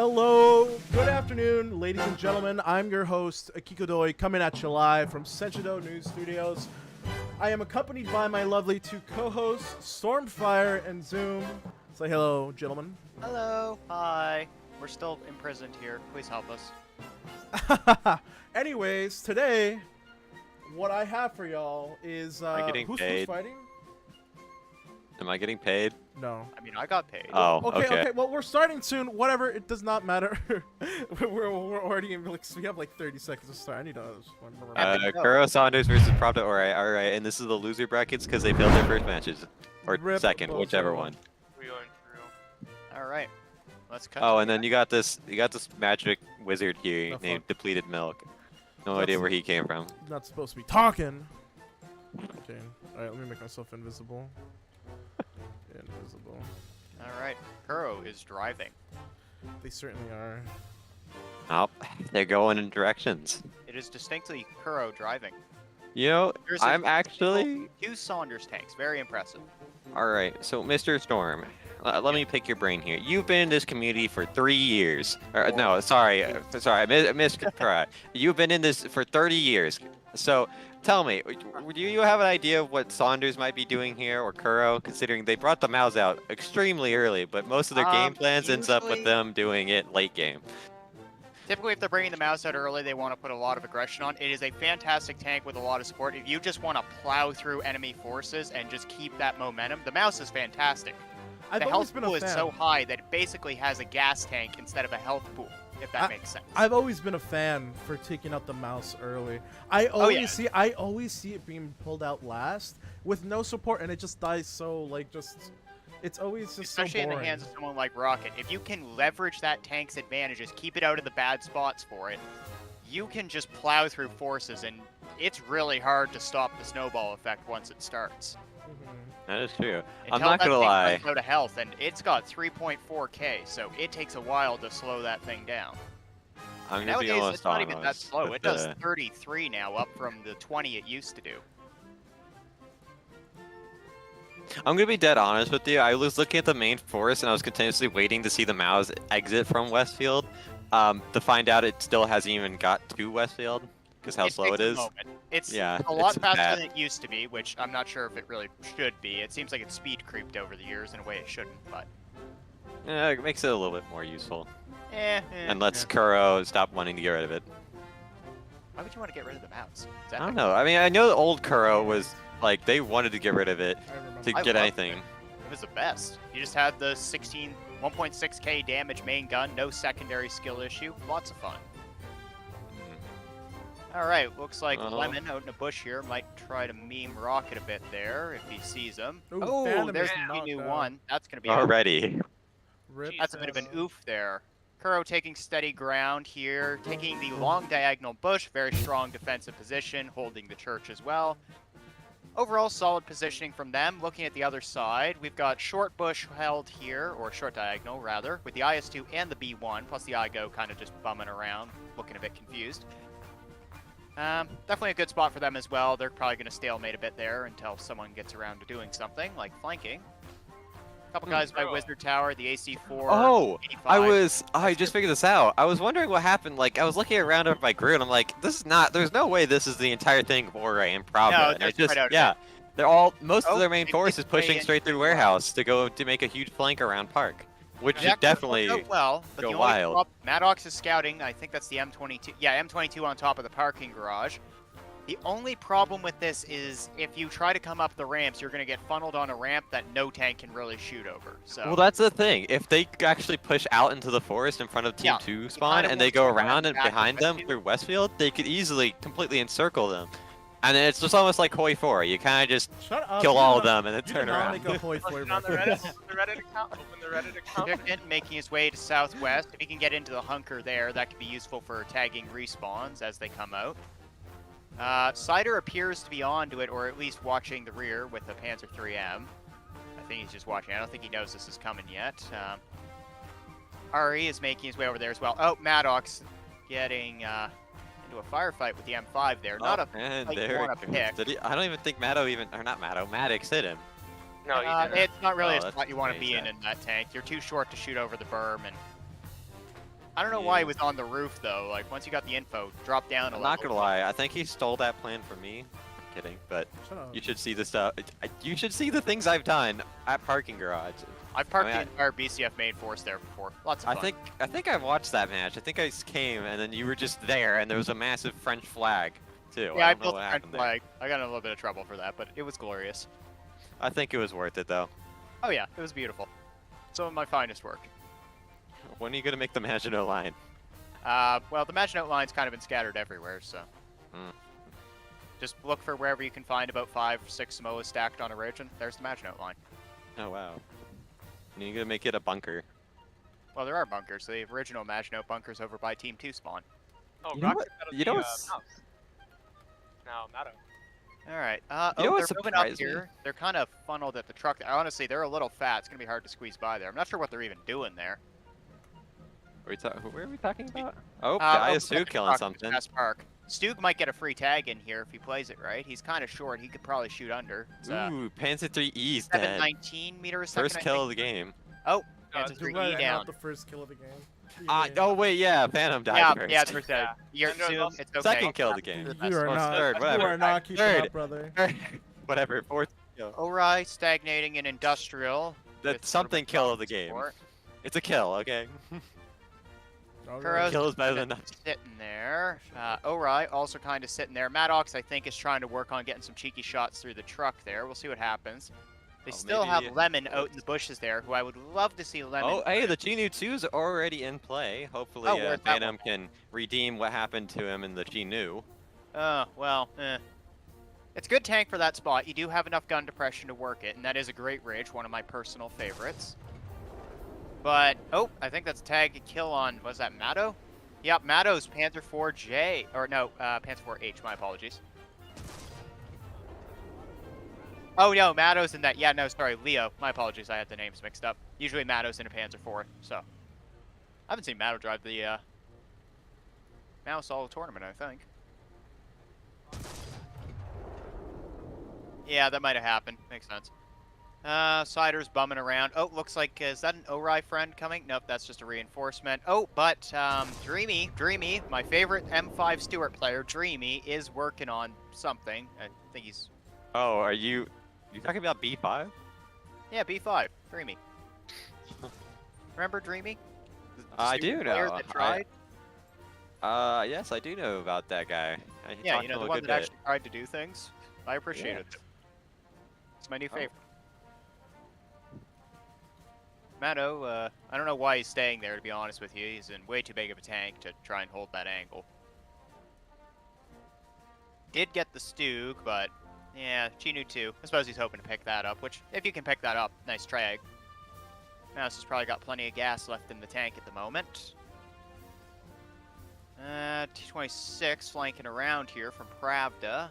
Hello, good afternoon, ladies and gentlemen. I'm your host, Akiko Doi, coming at you live from Sensha-Do News Studios. I am accompanied by my lovely two co-hosts, Stormfire and Zoom. Say hello, gentlemen. Hello. Hi. We're still imprisoned here. Please help us. Anyways, today, what I have for y'all is who's fighting? Am I getting paid? No. I mean, I got paid. Oh, okay. Well, we're starting soon. Whatever. It does not matter. we're already in, like, we have like 30 seconds to start. I need to. Kuro Saunders versus Pravda Ori. All right, and this is the loser brackets because they failed their first matches, or second, whichever one. We going through. All right. Let's cut. Oh, and then you got this magic wizard here No, named fuck. Depleted Milk. No idea where he came from. Not supposed to be talking. Okay. All right. Let me make myself invisible. Invisible. All right. Kuro is driving. They certainly are. Oh, they're going in directions. It is distinctly Kuro driving. You know, There's I'm actually... two Saunders tanks. Very impressive. All right, so Mr. Storm, let me pick your brain here. You've been in this community for 3 years. Or, no, sorry, I missed correct. You've been in this for 30 years. So tell me, do you have an idea of what Saunders might be doing here, or Kuro, considering they brought the mouse out extremely early, but most of their game plans ends up with them doing it late game. Typically, if they're bringing the mouse out early, they want to put a lot of aggression on. It is a fantastic tank with a lot of support. If you just want to plow through enemy forces and just keep that momentum, the mouse is fantastic. The health pool is so high that it basically has a gas tank instead of a health pool, if that makes sense. I've always been a fan for taking out the mouse early. I always see it being pulled out last with no support, and it just dies so, like, it's always just especially so boring. in the hands of someone like Rocket. If you can leverage that tank's advantages, keep it out of the bad spots for it, you can just plow through forces, and it's really hard to stop the snowball effect once it starts. That is true. Until I'm not gonna that lie. thing runs out of health, and it's got 3.4k, so it takes a while to slow that thing down. I'm gonna be Nowadays, almost it's not even that honest slow. with It does the- 33 now, up from the 20 it used to do. I'm gonna be dead honest with you. I was looking at the main forest and I was continuously waiting to see the mouse exit from Westfield, to find out it still hasn't even got to Westfield because how slow it is. It's Yeah, a lot it's faster bad. than it used to be, which I'm not sure if it really should be. It seems like it's speed creeped over the years in a way it shouldn't, but... Yeah, it makes it a little bit more useful. And lets eh. Kuro stop wanting to get rid of it. Why would you want to get rid of the mouse? I don't know. I mean, I know the old Kuro was, like, they wanted to get rid of it I remember. to I get loved anything. It was the best. You just had the 1.6k damage main gun, no secondary skill issue, lots of fun. Alright, looks like Lemon out in a bush here might try to meme Rocket a bit there if he sees him. Ooh, Oh, Phantom there's is the knocked new out. one. That's going to be Already. Rip. That's a bit of an oof there. Kuro taking steady ground here, taking the long diagonal bush, very strong defensive position, holding the church as well. Overall, solid positioning from them. Looking at the other side, we've got short bush held here, or short diagonal rather, with the IS-2 and the B1, plus the IGO kind of just bumming around, looking a bit confused. Definitely a good spot for them as well. They're probably going to stalemate a bit there until someone gets around to doing something, like flanking. A couple guys by Wizard Tower, the AC-4. Oh, 85. I just figured this out. I was wondering what happened. Like, I was looking around over my grid, and I'm like, there's no way this is the entire thing of Ori and Pravda. No, And it's there's just, right out of yeah, it. most of their main they force is play pushing in straight through two warehouse to make a huge flank around Park, which That should could definitely work out well, but go the only wild. Maddox is scouting. I think that's the M22. Yeah, M22 on top of the parking garage. The only problem with this is if you try to come up the ramps, you're going to get funneled on a ramp that no tank can really shoot over. So Well, that's the thing. If they actually push out into the forest in front of Team 2 spawn, kinda and they want go to run around and back to behind them Westfield. through Westfield, they could easily completely encircle them. And then it's just almost like Hoi 4. You kind of just Shut up. kill you all do of them and then you turn do not around. Make a Hoi 4 Open on the reference. Reddit, the Reddit account. Open the Reddit account. Chicken making his way to southwest. If he can get into the hunker there, that could be useful for tagging respawns as they come out. Cider appears to be onto it, or at least watching the rear with the Panzer 3M. I think he's just watching. I don't think he knows this is coming yet. RE is making his way over there as well. Oh, Maddox getting into a firefight with the M5 there. Not a and fight you there want it to goes. pick. Did he, I don't even think Maddox hit him. No, you didn't. It's not really Oh, a that's spot you want to be sad. in that tank. You're too short to shoot over the berm, and I don't know why he was on the roof though. Like once you got the info, drop down a I'm level. not gonna lie. I think he stole that plan from me. I'm kidding, but Shut up. you should see the stuff. You should see the things I've done at parking garage. I've parked I mean, the entire BCF main force there before. Lots of fun. I think I watched that match. I think I came and then you were just there, and there was a massive French flag too. Yeah, I don't know built what a French happened there. flag. I got in a little bit of trouble for that, but it was glorious. I think it was worth it though. Oh yeah, it was beautiful. Some of my finest work. When are you gonna make the Maginot line? Well, the Maginot line's kind of been scattered everywhere, so. Hmm. Just look for wherever you can find about 5 or 6 Samoas stacked on a ridge, and there's the Maginot line. Oh wow. And you're gonna make it a bunker. Well, there are bunkers. The original Maginot bunkers over by Team 2 spawn. Oh, You know Rocket what- Metal you know the, what's- mouse. No, Mato. Alright, You know they're what moving up surprised me? here. They're kind of funneled at the truck. Honestly, they're a little fat. It's going to be hard to squeeze by there. I'm not sure what they're even doing there. Where are we talking about? Oh, Over ISU by the killing truck, something. West Park. Stug might get a free tag in here if he plays it right. He's kind of short. He could probably shoot under. It's, Ooh, Panzer 3E's dead. 719 meters a second. First kill of the game. Oh, No, Panzer it's You're 3E right, down. not the first kill of the game. Oh wait, yeah, Phantom died Yeah, first. yeah, it's first dead. Yeah. You're And there's soon. also It's okay. Second kill of the game. You're the You best. are Oh, not. third, You whatever. are not keeping Third. up, brother. Whatever, fourth kill. Ori stagnating in industrial. with That's something urban kill of the ground game. support. It's a kill, okay? Okay. Kuro's Kill is better than just sitting there. Ori also kind of sitting there. Maddox, I think, is trying to work on getting some cheeky shots through the truck there. We'll see what happens. They Oh, still maybe- have Lemon out in the bushes there, who I would love to see Lemon. Oh, hey, the Genu 2's already in play. Hopefully, Oh, where's that Phantom one? can redeem what happened to him in the Genu. Well, It's a good tank for that spot. You do have enough gun depression to work it, and that is a great ridge, one of my personal favorites. But, oh, I think that's a tag kill on, was that Matto? Yep, Matto's Panther 4J, or no, Panther 4H, my apologies. Oh no, Matto's in that, yeah, no, sorry, Leo, my apologies, I had the names mixed up. Usually Matto's in a Panther 4, so. I haven't seen Matto drive the, mouse all tournament, I think. Yeah, that might have happened. Makes sense. Cider's bumming around. Oh, looks like, is that an Ori friend coming? Nope, that's just a reinforcement. Oh, but, Dreamy, my favorite M5 Stewart player, Dreamy, is working on something. I think he's, Oh, are you talking about B5? yeah, B5, Dreamy. Remember Dreamy? The I Stewart do player know. that tried? Yes, I do know about that guy. Yeah, talked you to know, him the a one good that bit. actually tried to do things. I appreciate Yeah. it. It's my new Oh. favorite. Matto, I don't know why he's staying there, to be honest with you. He's in way too big of a tank to try and hold that angle. Did get the Stug, but yeah, Chinu 2. I suppose he's hoping to pick that up, which, if you can pick that up, nice trag. Mouse has probably got plenty of gas left in the tank at the moment. T26 flanking around here from Pravda.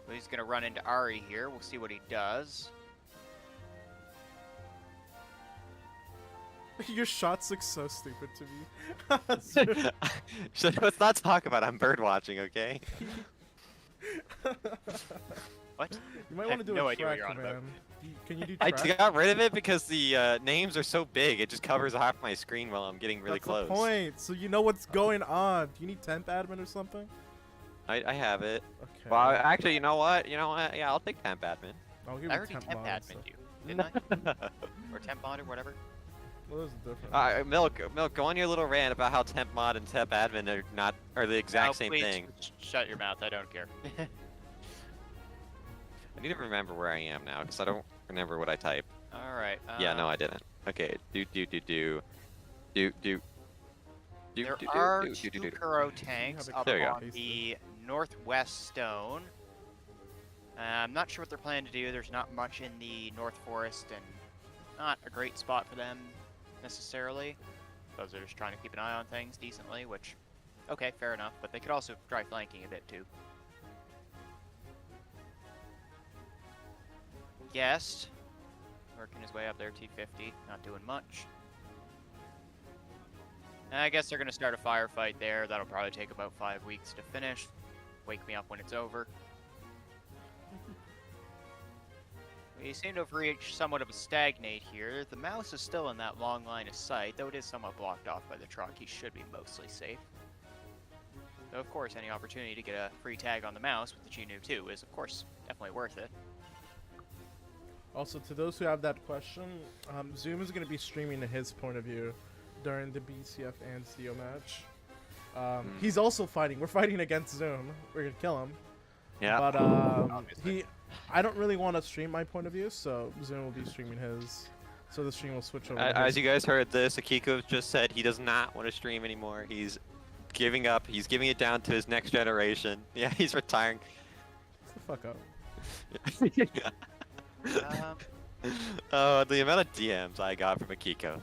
So he's going to run into Ari here. We'll see what he does. Your shots look so stupid to me. So let's not talk about it. I'm bird watching, okay? What? You might I want to have do no a idea what track, you're on about. man. Can you do I track? got rid of it because the names are so big. It just covers half my screen while I'm getting really That's close. the point. So you know what's going on. Do you need temp admin or something? I have it. Okay. Well, actually, you know what? Yeah, I'll take temp admin. I'll give I you already temp mod, admin so- you, didn't I? Or temp mod or whatever. What is the difference? Milk, go on your little rant about how temp mod and temp admin are the exact No, same please, thing. Shut your mouth. I don't care. I need to remember where I am now because I don't remember what I type. All right. Yeah, no, I didn't. Okay, do. There are two Kuro tanks Have a up There you go. on the northwest stone. I'm not sure what they're planning to do. There's not much in the North Forest and not a great spot for them necessarily. Suppose they're just trying to keep an eye on things decently, which, okay, fair enough. But they could also try flanking a bit too. Guest, working his way up there, T50, not doing much. I guess they're going to start a firefight there. That'll probably take about 5 weeks to finish. Wake me up when it's over. We seem to have reached somewhat of a stagnate here. The mouse is still in that long line of sight, though it is somewhat blocked off by the truck. He should be mostly safe. Though, of course, any opportunity to get a free tag on the mouse with the G-Noob 2 is, of course, definitely worth it. Also, to those who have that question, Zoom is going to be streaming his point of view during the BCF and Steel match. He's also fighting. We're fighting against Zoom. We're going to kill him. Yeah. But I don't really want to stream my point of view, so Zoom will be streaming his. So the stream will switch over. As you guys heard this, Akiko just said he does not want to stream anymore. He's giving up. He's giving it down to his next generation. Yeah, he's retiring. Shut the fuck up. Oh, the amount of DMs I got from Akiko.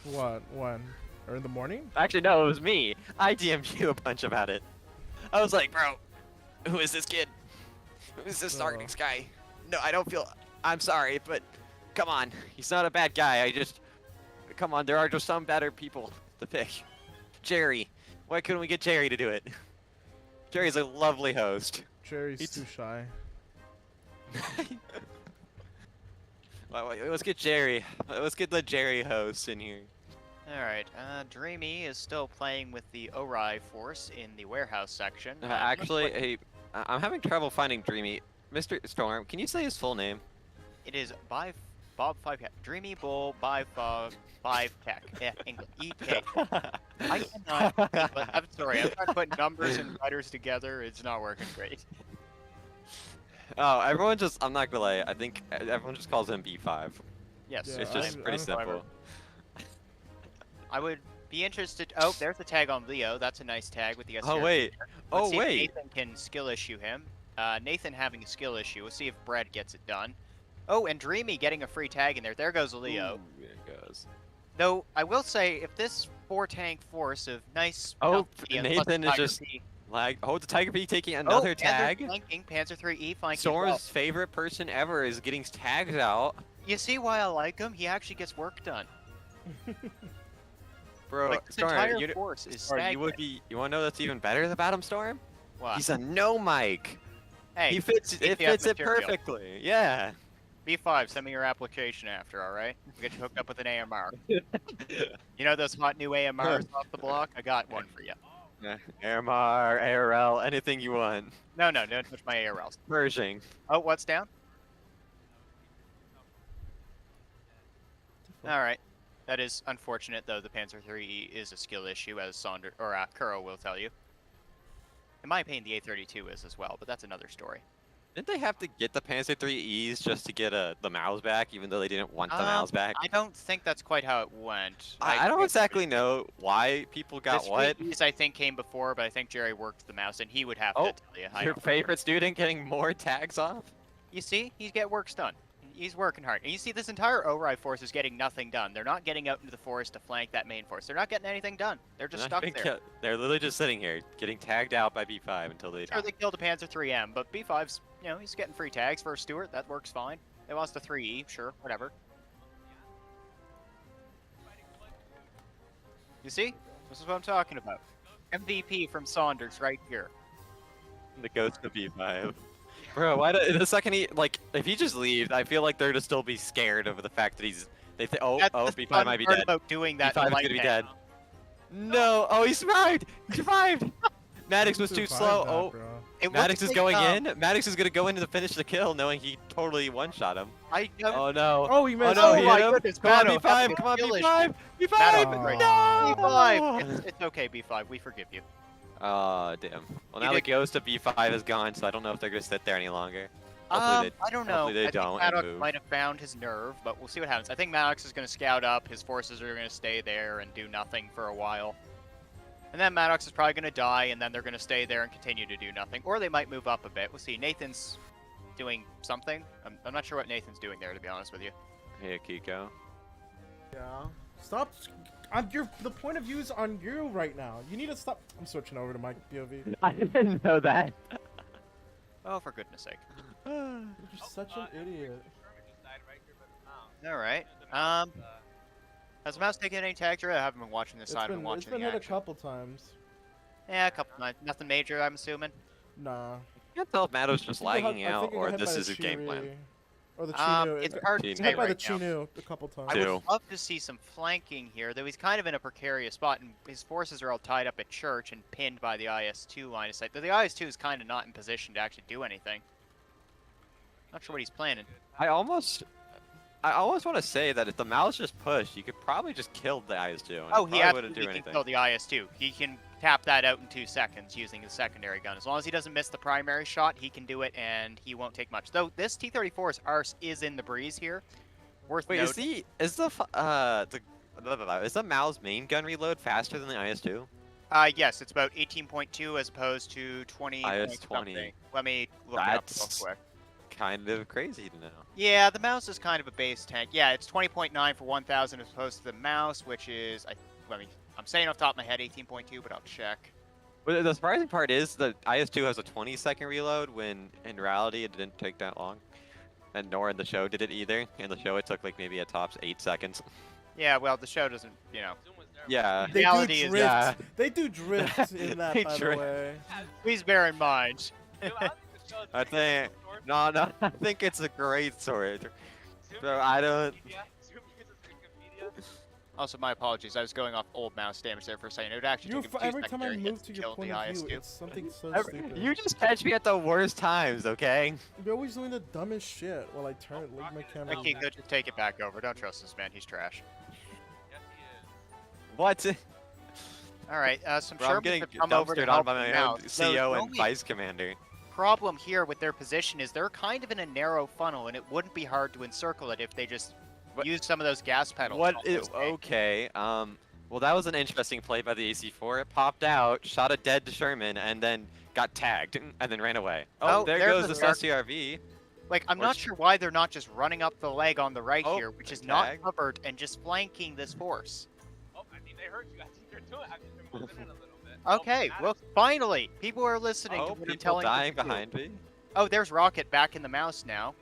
What? When? Or in the morning? Actually, no, it was me. I DM'd you a bunch about it. I was like, bro, who is this kid? Who is this Darkness guy? No, I don't feel... I'm sorry, but come on. He's not a bad guy. Come on, there are just some better people to pick. Jerry. Why couldn't we get Jerry to do it? Jerry's a lovely host. Jerry's too shy. Let's get Jerry. Let's get the Jerry host in here. Alright, Dreamy is still playing with the Ori force in the warehouse section. Actually, hey, I'm having trouble finding Dreamy. Mr. Storm, can you say his full name? It is Bob 5 Dreamy Bull by 5 Tech. Yeah, English. EK. I cannot. But I'm sorry. I'm trying to put numbers and letters together. It's not working great. Oh, everyone just, I'm not gonna lie, I think everyone just calls him B5. Yes. Yeah, It's just pretty simple. I would be interested. Oh, there's the tag on Leo. That's a nice tag with the SR. Oh, wait. Let's Oh, see if wait. Nathan can skill issue him. Nathan having a skill issue. We'll see if Brad gets it done. Oh, and Dreamy getting a free tag in there. There goes Leo. Ooh, there it goes. Though, I will say, if this 4-tank force of nice... Oh, healthy and Nathan plus is just Tiger P- lag. Oh, the Tiger P taking another tag. Flanking, Panzer 3E flanking Storm's well. favorite person ever is getting tags out. You see why I like him? He actually gets work done. Bro, Like, this Storm, entire force is Storm, you want to know that's even better about him, Storm? What? He's a no mic. Hey, He fits it ATF fits it material. perfectly. Yeah. B5, send me your application after, alright? We'll get you hooked up with an AMR. You know those hot new AMRs off the block? I got one for you. AMR, ARL, anything you want. No, don't touch my ARLs. Pershing. Oh, what's down? Alright. That is unfortunate, though the Panzer 3E is a skill issue, as Kuro will tell you. In my opinion, the A32 is as well, but that's another story. Didn't they have to get the Panzer 3Es just to get the Mouse back, even though they didn't want the Mouse back? I don't think that's quite how it went. I don't exactly know why people got this what. These I think came before, but I think Jerry worked the mouse, and he would have to tell you. I Your don't- favorite student getting more tags off? You see, he's get works done. He's working hard. And you see, this entire Ori force is getting nothing done. They're not getting out into the forest to flank that main force. They're not getting anything done. They're just stuck there. They're literally just sitting here, getting tagged out by B5 until they die. Sure, they killed a Panzer 3M, but B5's, you know, he's getting free tags for a Stuart. That works fine. They lost a 3E, sure, whatever. You see? This is what I'm talking about. MVP from Saunders right here. The ghost of B5. Bro, the second if he just leaves, I feel like they're to still be scared over the fact that B5 might be dead. About doing that B5 is gonna be dead. No, oh, he survived! He survived! Maddox was too slow. Maddox is going in. Maddox is gonna go in to finish the kill, knowing he totally one-shot him. Oh no. Oh, he missed. Oh no, Oh he my hit him. goodness, Come on, Mano, B5, that's come on, a skill B5! B5! Maddox right. No! B5! It's okay, B5. We forgive you. Oh, damn. Well, You now the did- ghost of B5 is gone, so I don't know if they're gonna sit there any longer. I don't know. hopefully they I don't think and Maddox move. might have found his nerve, but we'll see what happens. I think Maddox is going to scout up. His forces are going to stay there and do nothing for a while. And then Maddox is probably going to die, and then they're going to stay there and continue to do nothing. Or they might move up a bit. We'll see. Nathan's doing something. I'm not sure what Nathan's doing there, to be honest with you. Hey, Akiko. Yeah. Stop. The point of view is on you right now. You need to stop. I'm switching over to my POV. I didn't know that. Oh, for goodness sake. You're just such an idiot. Alright. Has the mouse taken any tags? I haven't been watching this side. I've been It's watching been the hit a action. couple times. Yeah, a couple times. Nothing major, I'm assuming. Nah. I can't tell if Maddo's just I think I lagging got- I out think I got or hit this by a is a game plan. Or the Chinu? It's hard to Chinu. say hit by right the now. Chinu a couple times. I Two. would love to see some flanking here, though he's kind of in a precarious spot, and his forces are all tied up at church and pinned by the IS-2 line of sight. Though the IS-2 is kind of not in position to actually do anything. Not sure what he's planning. I almost want to say that if the mouse just pushed, you could probably just kill the IS-2. And Oh, it he probably wouldn't absolutely do can anything. kill the IS-2. He can tap that out in 2 seconds using his secondary gun. As long as he doesn't miss the primary shot, he can do it, and he won't take much. Though this T-34's arse is in the breeze here. Worth Wait, noting. is the Mao's main gun reload faster than the IS-2? Yes, it's about 18.2 as opposed to 20. IS-20. Something. Let me look it up real That's quick. kind of crazy to know. Yeah, the mouse is kind of a base tank. Yeah, it's 20.9 for 1,000 as opposed to the mouse, which is I'm saying off the top of my head 18.2, but I'll check. But the surprising part is the IS-2 has a 20-second reload when in reality it didn't take that long. And nor in the show did it either. In the show it took like maybe at tops 8 seconds. Yeah, well, the show doesn't, Zoom was there. Yeah. They reality do is- drift. yeah. They do drift in that, They by the drift. way. Please bear in mind. Dude, I don't think the show is I very think short. no, I think it's a great sword. Zoom So uses I don't. Wikipedia. Zoom uses Wikipedia. Also, my apologies. I was going off old mouse damage there for a second. It would actually take him 2 Every time I secondary move hits to to your kill point the of view, IS-2. it's something so stupid. You just catch me at the worst times, okay? You're always doing the dumbest shit while I turn it, leave my camera. Okay, go just take it back over. Don't trust this man. He's trash. Yes, he is. What? All right, some Bro, I'm Shermans getting have come over to dumpstered on help by the my own mouse. So the CO and only vice commander. problem here with their position is they're kind of in a narrow funnel, and it wouldn't be hard to encircle it if they just What- used some of those gas pedals. What on is those tanks. okay? Well, that was an interesting play by the AC-4. It popped out, shot a dead Sherman, and then got tagged and then ran away. Oh, Oh, there there's goes the the dark- SCRV. Like, I'm Or not sh- sure why they're not just running up the leg on the right Oh, here, which is not tag. covered, and just flanking this force. Oh, I think they heard you. I think they're doing. I think they're moving it a little bit. Okay, Oh, well, finally, people are listening to Oh, what I'm people telling dying them to do. behind me. Oh, there's Rocket back in the mouse now.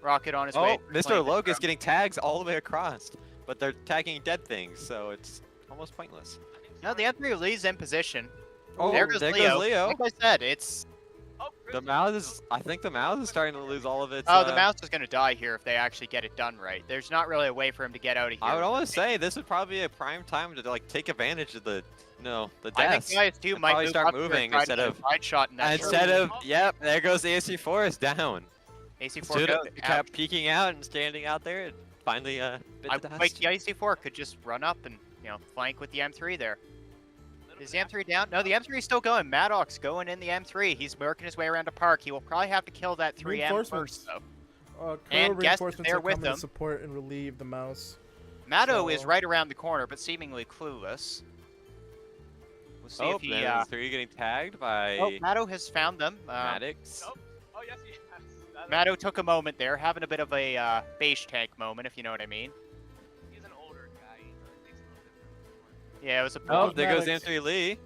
Rocket on his way. Oh, to Mr. flank the Logue is Sherman. getting tags all the way across, but they're tagging dead things, so it's almost pointless. I think No, the M3 Lee's in position. Oh, there goes there Leo. goes Leo. Like I said, it's... Oh, The Chris, mouse is. I think the mouse is starting to lose all of its. Oh, the mouse is going to die here if they actually get it done right. There's not really a way for him to get out of here. I would almost say this would probably be a prime time to like take advantage of the, the I deaths. think the IS-2 and might probably move start up here and moving try to instead get a of- side shot in that Instead Sherman. of, yep, there goes the AC-4 is down. AC-4 Stood, goes. kept peeking out and standing out there. And finally, bit I the would like dust. the IC4 could just run up and, flank with the M3 there. little Is bit the M3 down? No, the M3 is still going. Maddox's going in the M3. He's working his way around to park. He will probably have to kill that 3M Reinforcements. first, though. Colonel And Guest is reinforcements there are with coming to them. support and relieve the mouse. Maddo is So- right around the corner, but seemingly clueless. We'll see Oh, if he... there's the 3 getting tagged by Oh, Maddo has found them. Maddox. Oh, oh yes, he has. That- Maddo took a moment there, having a bit of a base tank moment, if you know what I mean. He's an older guy. He takes a little different. Yeah, it was a... Oh, there goes Maddox. Anthony Lee.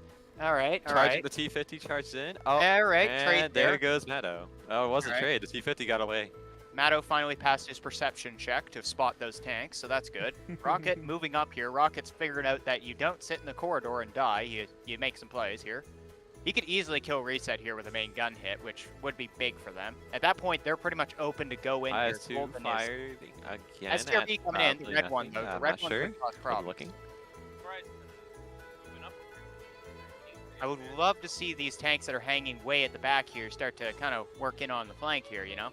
All right, all Charging right. the T-50 charged in. Oh, All right, and trade there there. goes Meadow. Oh, it wasn't Alright. trade. The T-50 got away. Maddo finally passed his perception check to spot those tanks, so that's good. Rocket moving up here. Rocket's figured out that you don't sit in the corridor and die. You make some plays here. He could easily kill Reset here with a main gun hit, which would be big for them. At that point, they're pretty much open to go in here. IS-2 Golden is- firing again. STRV coming in, the probably red one nothing. though. The I'm red not one sure. could cause I'm problems. looking. Surprised moving up. I would love to see these tanks that are hanging way at the back here start to kind of work in on the flank here, you know?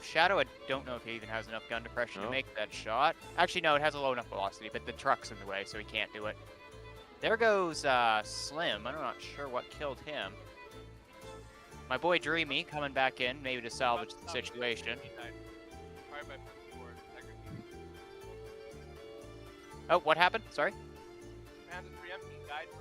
Shadow, I don't know if he even has enough gun depression to No. make that shot. Actually, no, it has a low enough velocity, but the truck's in the way, so he can't do it. There goes Slim. I'm not sure what killed him. My boy Dreamy coming back in, maybe to salvage the situation. He died. Fired by Percy integrity. Oh, what happened? Sorry? Panda 3M, he died from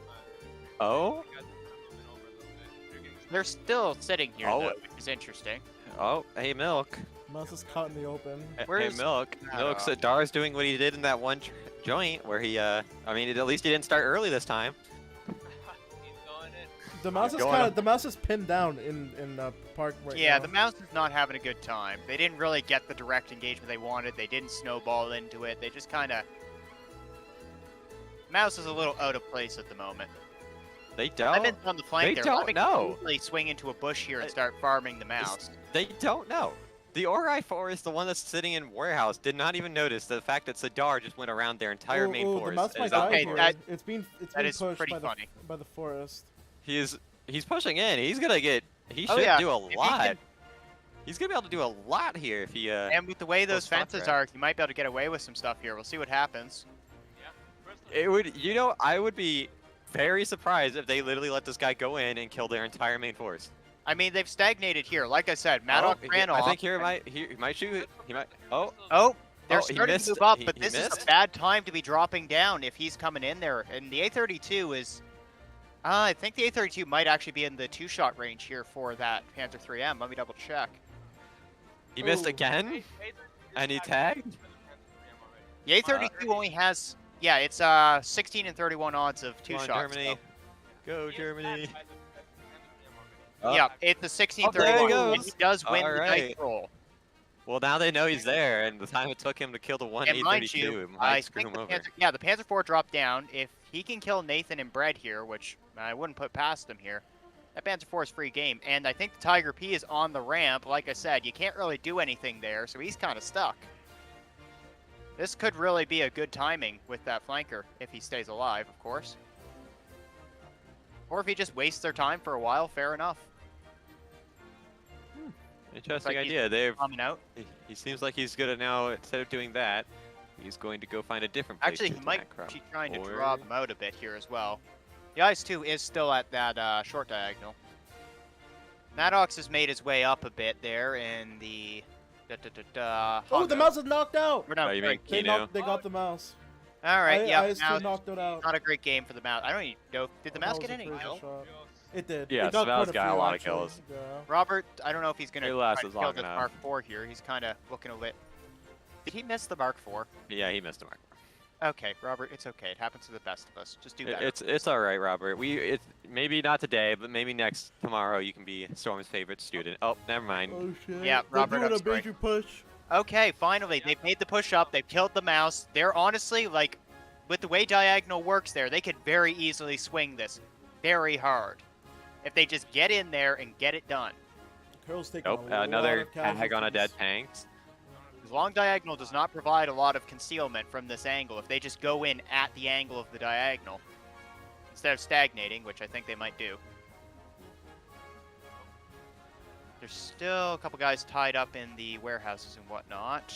Oh? You guys are moving over a little bit. They're getting They're still sitting here, Oh. though, which is interesting. Oh, hey, Milk. Mouse is caught in the open. Where's Hey, Milk. Meadow? Milk said Dar's doing what he did in that one joint where he, I mean, at least he didn't start early this time. He's going in. The mouse is going kind up. of the mouse is pinned down in the park right Yeah, now. the mouse is not having a good time. They didn't really get the direct engagement they wanted. They didn't snowball into it. They just kind of... Mouse is a little out of place at the moment. They don't. Lemon's on the flank They there. don't Lemon know. can easily swing into a bush here and start farming the mouse. They don't know. The Ori Forest, the one that's sitting in warehouse, did not even notice the fact that Sadar just went around their entire main The forest. mouse and might is out die the Okay, here. forest. It's being that is pushed pretty by funny. the forest. He's pushing in. He's gonna get. He Oh, should yeah. do a If he lot. can- He's gonna be able to do a lot here if he. And with the way those Well, fences contract. are, you might be able to get away with some stuff here. We'll see what happens. It would. You know, I would be very surprised if they literally let this guy go in and kill their entire main forest. I mean, they've stagnated here. Like I said, Maddox ran off. I think here he might shoot. He might. Oh, Oh, they're Oh, he starting missed. to move up, He- but he this is missed. a bad time to be dropping down if he's coming in there. And the A32 is... I think the A32 might actually be in the two-shot range here for that Panzer 3M. Let me double check. he missed Ooh. again, and he tagged. The A32 only has... Yeah, it's 16 and 31 odds of two Come on, shots. Germany. Go Germany. so- Oh. Yeah, it's a 16 Oh, there he 31. And goes. he does win the dice Alright. roll. Well, now they know he's there, and the time it took him to kill the one And mind 832, you, it I might screw think him the over. Panzer 4 dropped down. If he can kill Nathan and Brett here, which I wouldn't put past him here, that Panzer 4 is free game. And I think the Tiger P is on the ramp. Like I said, you can't really do anything there, so he's kind of stuck. This could really be a good timing with that flanker, if he stays alive, of course. Or if he just wastes their time for a while, fair enough. Interesting like he's idea. Coming out. He seems like he's good at now. Instead of doing that, he's going to go find a different place Actually, to he might attack from. be trying to Or- draw them out a bit here as well. The Ice 2 is still at that short diagonal. Maddox has made his way up a bit there in the... Oh, the mouse is knocked out. Or no, Oh, you sorry. mean They Kino? got the mouse. All right, yeah. IS2 Now, knocked it out. not a great game for the mouse. I don't even know. Did the mouse That get was a any crazy kill? shot. It did. Yeah, it got the mouse quite got a few, lot of actually. kills. Yeah. Robert, I don't know if he's going It to lasted kill long this enough. Mark 4 here. He's kind of looking a bit... Did he miss the Mark 4? Yeah, he missed a mark. Okay, Robert, it's okay. It happens to the best of us. Just do better. It's all right, Robert. It's maybe not today, but maybe tomorrow you can be Storm's favorite student. Oh, never mind. Oh shit. Yeah, Robert, They're I'm doing a sorry. major push. Okay, finally, they've made the push up. They've killed the mouse. They're honestly, like, with the way diagonal works there, they could very easily swing this very hard. If they just get in there and get it done. Carol's taking Nope, a lot another of tag on a dead casualties. tank. The long diagonal does not provide a lot of concealment from this angle if they just go in at the angle of the diagonal. Instead of stagnating, which I think they might do. There's still a couple guys tied up in the warehouses and whatnot.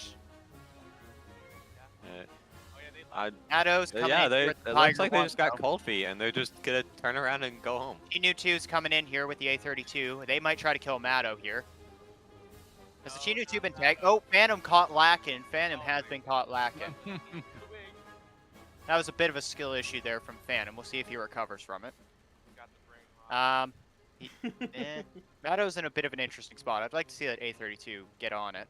Addo's coming Yeah, in they. here It with the looks Tiger like they One, just got though. cold feet, and they're just gonna turn around and go home. Chinu-2's coming in here with the A32. They might try to kill Maddo here. Has the Chinu-2 been tagged? Oh, Phantom caught lacking. Phantom has been caught lacking. That was a bit of a skill issue there from Phantom. We'll see if he recovers from it. Maddo's in a bit of an interesting spot. I'd like to see that A32 get on it.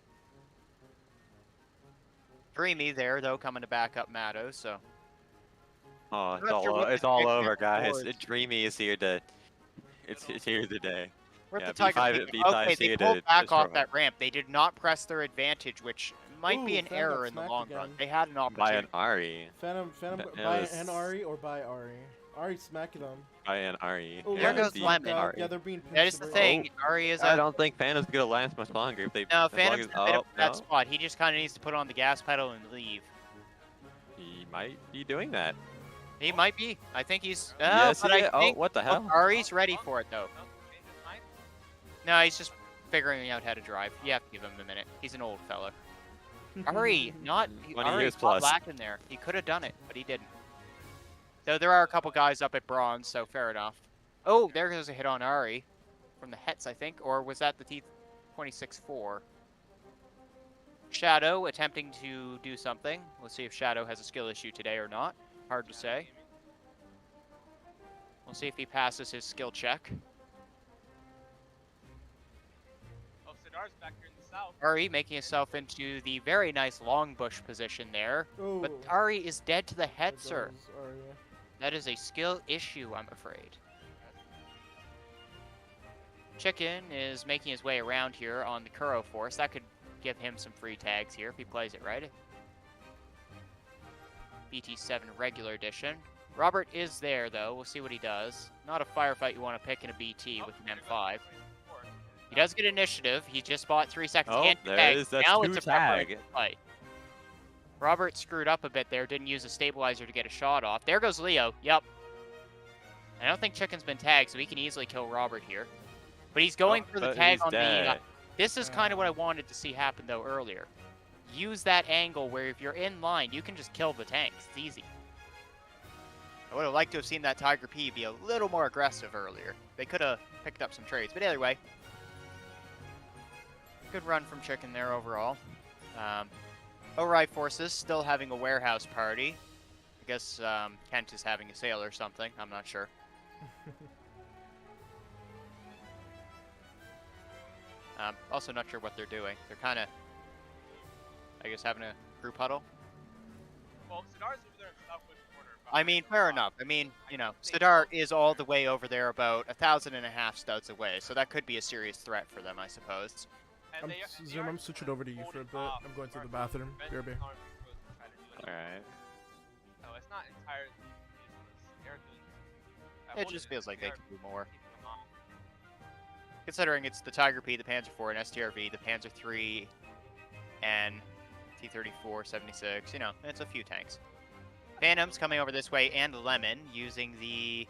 Dreamy there, though, coming to back up Maddo, so... Oh, not sure what it's the all next over, step guys. forward. Dreamy is here to. It's here today. Where'd Yeah, the Tiger B5 be? B5 Okay, see they it pulled to back off destroy. that ramp. They did not press their advantage, which might be Ooh, an Phantom error got in the smacked long run. again. They had an By opportunity. an Ari. Phantom That by was- an Ari or by Ari? Ari smacking them. By an Ari. Oh, There Lemon's goes knocked Lemon. out. Yeah, they're being That is pinched the away. thing. Ari is I a... don't think Phantom's gonna last much longer if they. No, as long Phantom's as, in a bit of oh, that no, spot. He just kind of needs to put on the gas pedal and leave. he might be doing that. He might be. I think he's... Yes, but he I is. Oh, think what the hell? Ari's ready for it, though. No, he's just figuring out how to drive. You have to give him a minute. He's an old fella. Ari, not... 20 Ari years caught plus. lack in there. He could have done it, but he didn't. So there are a couple guys up at bronze, so fair enough. Oh, there goes a hit on Ari. From the Hetz, I think. Or was that the T-26-4? Shadow attempting to do something. Let's see if Shadow has a skill issue today or not. Hard to say. We'll see if he passes his skill check. Oh, Sidar's back here in the south. Ari making himself into the very nice long bush position there. Oh, But Ari is dead to the there Hetzer. goes Ari. That is a skill issue, I'm afraid. Chicken is making his way around here on the Kuro Force. That could give him some free tags here if he plays it right. BT7 regular edition. Robert is there, though. We'll see what he does. Not a firefight you want to pick in a BT with an M5. He does get initiative. He just bought 3 seconds. Oh, And there tag. it is. That's now 2 it's a tag. preparation fight. Robert screwed up a bit there. Didn't use a stabilizer to get a shot off. There goes Leo. Yep. I don't think Chicken's been tagged, so he can easily kill Robert here. But he's going for the but tag he's on the... dead. this is kind of what I wanted to see happen, though, earlier. Use that angle where if you're in line, you can just kill the tanks. It's easy. I would have liked to have seen that Tiger P be a little more aggressive earlier. They could have picked up some trades. But either way, good run from Chicken there overall. Ori Forces still having a warehouse party. I guess Kent is having a sale or something. I'm not sure. Also not sure what they're doing. They're kind of, I guess, having a group huddle. Well, Sidar's over there in Southwest corner. I mean, fair enough. I mean, you know, Sidar is all the way over there about 1,500 studs away, so that could be a serious threat for them, I suppose. And Zoom, I'm switching over to you for a bit. I'm going to the bathroom. BRB. Alright. So it's not entirely useless. They're doing- It just feels like they could do more. Considering it's the Tiger P, the Panzer IV, and STRV, the Panzer III, and T-34, 76, you know, it's a few tanks. Phantom's coming over this way, and Lemon, using the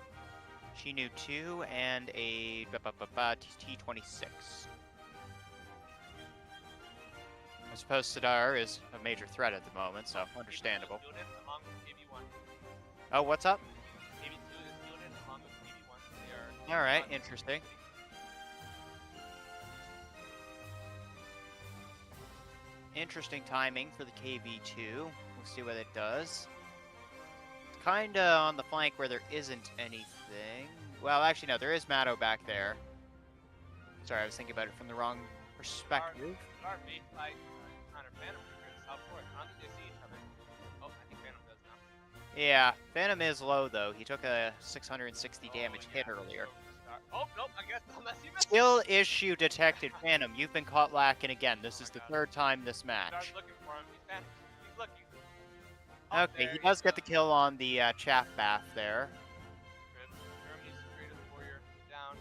Shinu 2 and a T-26. I suppose Sidar is a major threat at the moment, so understandable. Oh, what's up? Alright, interesting. Interesting timing for the KV-2. We'll see what it does. It's kinda on the flank where there isn't anything. Well, actually, no, there is Matto back there. Sorry, I was thinking about it from the wrong perspective. Yeah, Phantom is low, though. He took a 660 damage hit earlier. Oh, nope, I guess unless you missed. Skill issue detected, Phantom. You've been caught lacking again. This is the 3rd time this match. Start looking for him. He's vanished. He's looking. Oh, Okay, there he does get the goes. kill on the chaff bath there. Good. Germany's greatest warrior down.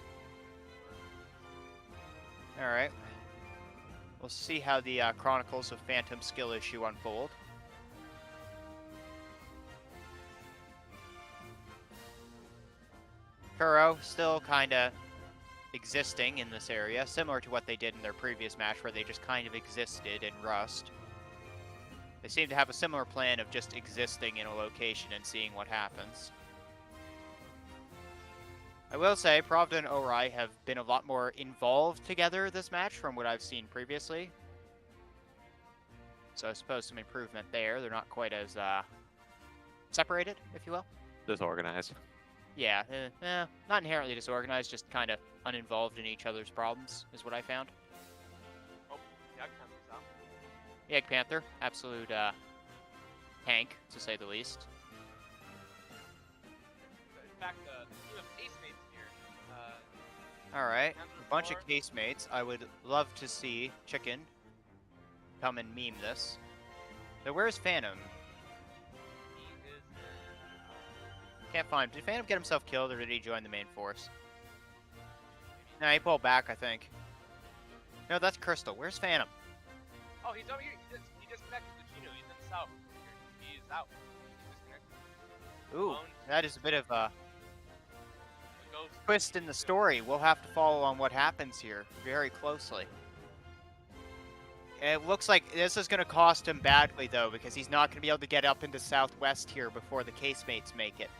Alright. We'll see how the Chronicles of Phantom skill issue unfold. Kuro still kind of existing in this area, similar to what they did in their previous match where they just kind of existed in Rust. They seem to have a similar plan of just existing in a location and seeing what happens. I will say, Pravda and Ori have been a lot more involved together this match from what I've seen previously. So I suppose some improvement there. They're not quite as separated, if you will. Disorganized. Yeah, not inherently disorganized, just kind of uninvolved in each other's problems, is what I found. Oh, Yak Panther's out. Egg Panther, absolute tank, to say the least. In fact, the team of ace mates here. Alright, Panther a bunch of 4. casemates. I would love to see Chicken come and meme this. So where's Phantom? He is Can't find him. Did Phantom get himself killed, or did he join the main force? Nah, he pulled back, I think. No, that's Crystal. Where's Phantom? Oh, he's over here. He disconnected with Chino. He's in the south. He's out. He's disconnected. Ooh, Alone. that is a bit of a The ghost. twist in the story. We'll have to follow on what happens here very closely. It looks like this is going to cost him badly, though, because he's not going to be able to get up into southwest here before the casemates make it.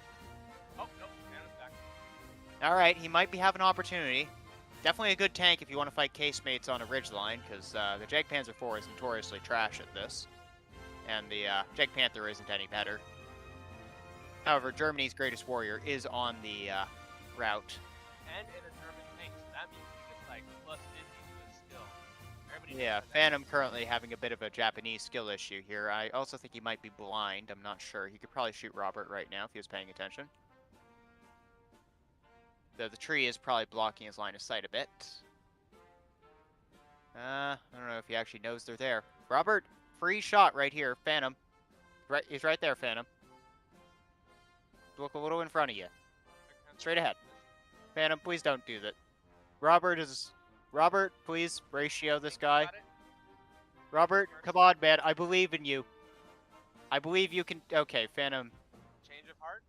Oh, nope. Phantom's back. All right, he might be having an opportunity. Definitely a good tank if you want to fight casemates on a ridgeline, because the Jag Panzer IV is notoriously trash at this. And the Jag Panther isn't any better. However, Germany's greatest warrior is on the route. And in a German tank, so that means he gets like plus 50 to his skill. Everybody Yeah, knows that. Phantom currently having a bit of a Japanese skill issue here. I also think he might be blind. I'm not sure. He could probably shoot Robert right now if he was paying attention. The tree is probably blocking his line of sight a bit. I don't know if he actually knows they're there. Robert, free shot right here. Phantom. Right, he's right there, Phantom. look a little in front of you. Straight ahead. Phantom, please don't do that. Robert, please ratio this guy. Robert, come on, man. I believe in you. I believe you can. Okay, Phantom. Change of heart?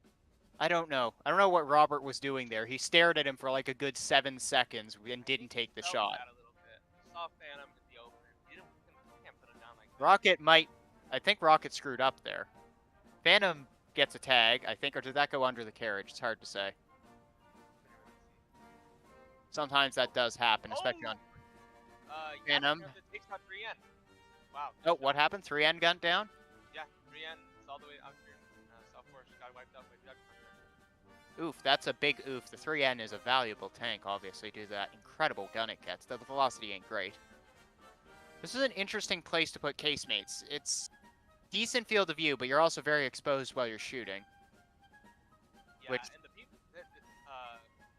I don't know. I don't know what Robert was doing there. He stared at him for like a good 7 seconds and didn't take the shot. That a little bit. Saw Phantom in the open. You can't put it down like that. Rocket might. I think Rocket screwed up there. Phantom gets a tag, I think, or did that go under the carriage? It's hard to say. Sometimes that does happen, especially on. Yeah, Phantom. it takes out 3N. Wow. Oh, what happened? 3N gun down? Yeah, 3N is all the way out here. South Force got wiped out by Jug. Oof, that's a big oof. The 3N is a valuable tank, obviously, due to that incredible gun it gets, though the velocity ain't great. This is an interesting place to put casemates. It's decent field of view, but you're also very exposed while you're shooting. Yeah, Which- and the people,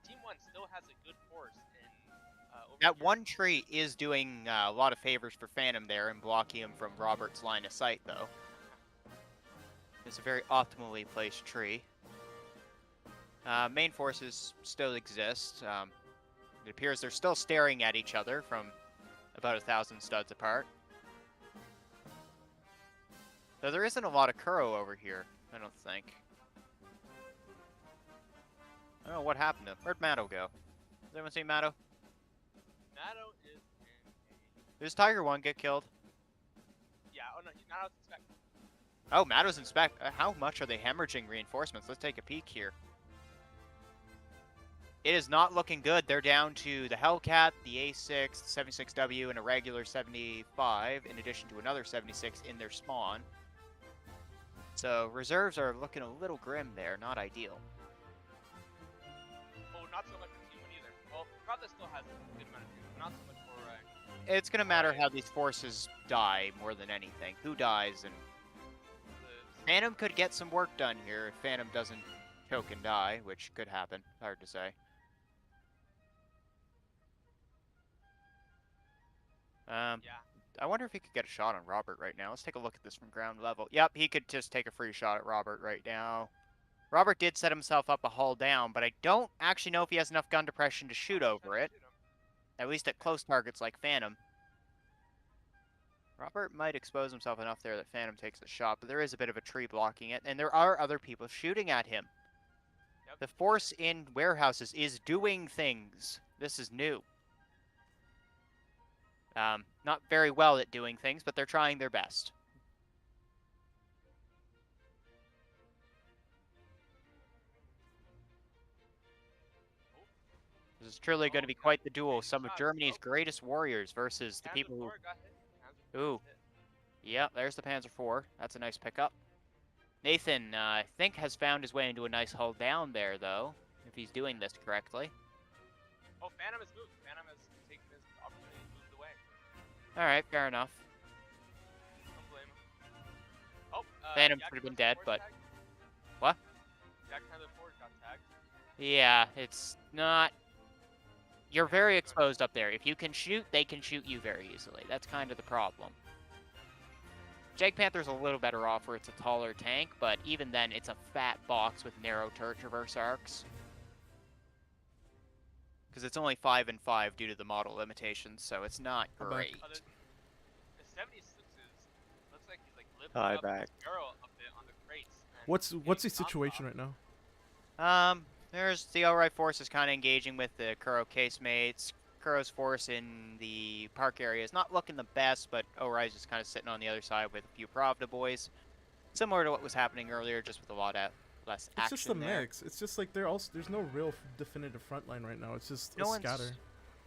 Team 1 still has a good force in over That here. one tree is doing a lot of favors for Phantom there and blocking him from Robert's line of sight, though. It's a very optimally placed tree. Main forces still exist. It appears they're still staring at each other from about 1,000 studs apart. Though there isn't a lot of Kuro over here, I don't think. I don't know what happened to him. Where'd Matto go? Has anyone seen Matto? Nato is in a... Does Tiger 1 get killed? Yeah, oh no, Nato's in spec. Oh, Matto's in spec. How much are they hemorrhaging reinforcements? Let's take a peek here. It is not looking good. They're down to the Hellcat, the A6, the 76W, and a regular 75, in addition to another 76 in their spawn. So reserves are looking a little grim there. Not ideal. Oh, not so much for Team 1 either. Well, Pravda still has a good amount of troops, but not so much for... It's going to matter how these forces die more than anything. Who dies, and Phantom could get some work done here if Phantom doesn't choke and die, which could happen. Hard to say. yeah. I wonder if he could get a shot on Robert right now. Let's take a look at this from ground level. Yep, he could just take a free shot at Robert right now. Robert did set himself up a hull down, but I don't actually know if he has enough gun depression to shoot over it. At least at close targets like Phantom. Robert might expose himself enough there that Phantom takes the shot, but there is a bit of a tree blocking it, and there are other people shooting at him. Yep. The force in warehouses is doing things. This is new. Not very well at doing things, but they're trying their best. This is truly going to be quite the duel. Some of Germany's greatest warriors versus the people who... Panzer IV got hit. Panzer IV Ooh. got hit. Yeah, there's the Panzer IV. That's a nice pickup. Nathan, I think, has found his way into a nice hull down there, though, if he's doing this correctly. Oh, Phantom has moved. Phantom has taken his opportunity and moved away. Alright, fair enough. Don't blame him. Oh, Phantom Yak could have been Panzer dead, IV but- tagged. What? Yak Panzer IV got tagged. Yeah, it's not... You're very exposed up there. If you can shoot, they can shoot you very easily. That's kind of the problem. Jag Panther's a little better off where it's a taller tank, but even then, it's a fat box with narrow turret traverse arcs. Because it's only 5 and 5 due to the model limitations, so it's not I'm great. The 76 is looks like he's like lifting Hi, up back. his barrel a bit on the crates. and What's the getting top situation off. right now? There's the Alright force is kind of engaging with the Kuro casemates. Kuro's force in the park area is not looking the best, but Ori's just kind of sitting on the other side with a few Pravda boys. Similar to what was happening earlier, just with a lot less It's action just a there. mix. It's just like there's no real definitive front line right now. It's just No a one's- scatter.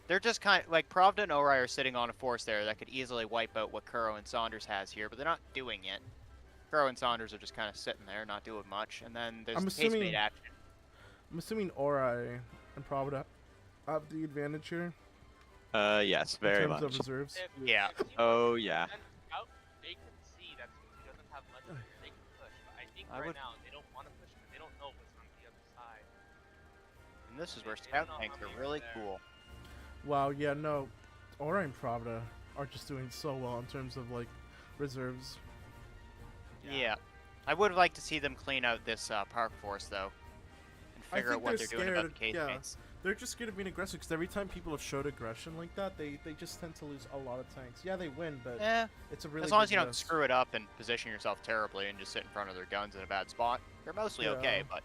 They're just kind of, like, Pravda and Ori are sitting on a force there that could easily wipe out what Kuro and Saunders has here, but they're not doing it. Kuro and Saunders are just kind of sitting there, not doing much, and then there's I'm the assuming- casemate action. I'm assuming Ori and Pravda have the advantage here Yes, in very terms much. of reserves. Yeah. If Team Oh, One yeah. sends Out, they can see that since he doesn't have much, they can push. But I think I right would- now they don't want to push because they don't know what's on the other side. And this is where They don't scout know tanks how are many are really there. cool. Wow, yeah, no. Ori and Pravda are just doing so well in terms of like reserves. Yeah. I would like to see them clean out this park force, though, and I figure out think what they're they're doing about the scared, case yeah. mates. They're just scared of being aggressive because every time people have showed aggression like that, they just tend to lose a lot of tanks. Yeah, they win, but Eh, it's a really as long as big you don't risk. screw it up and position yourself terribly and just sit in front of their guns in a bad spot, you're mostly okay, Yeah. but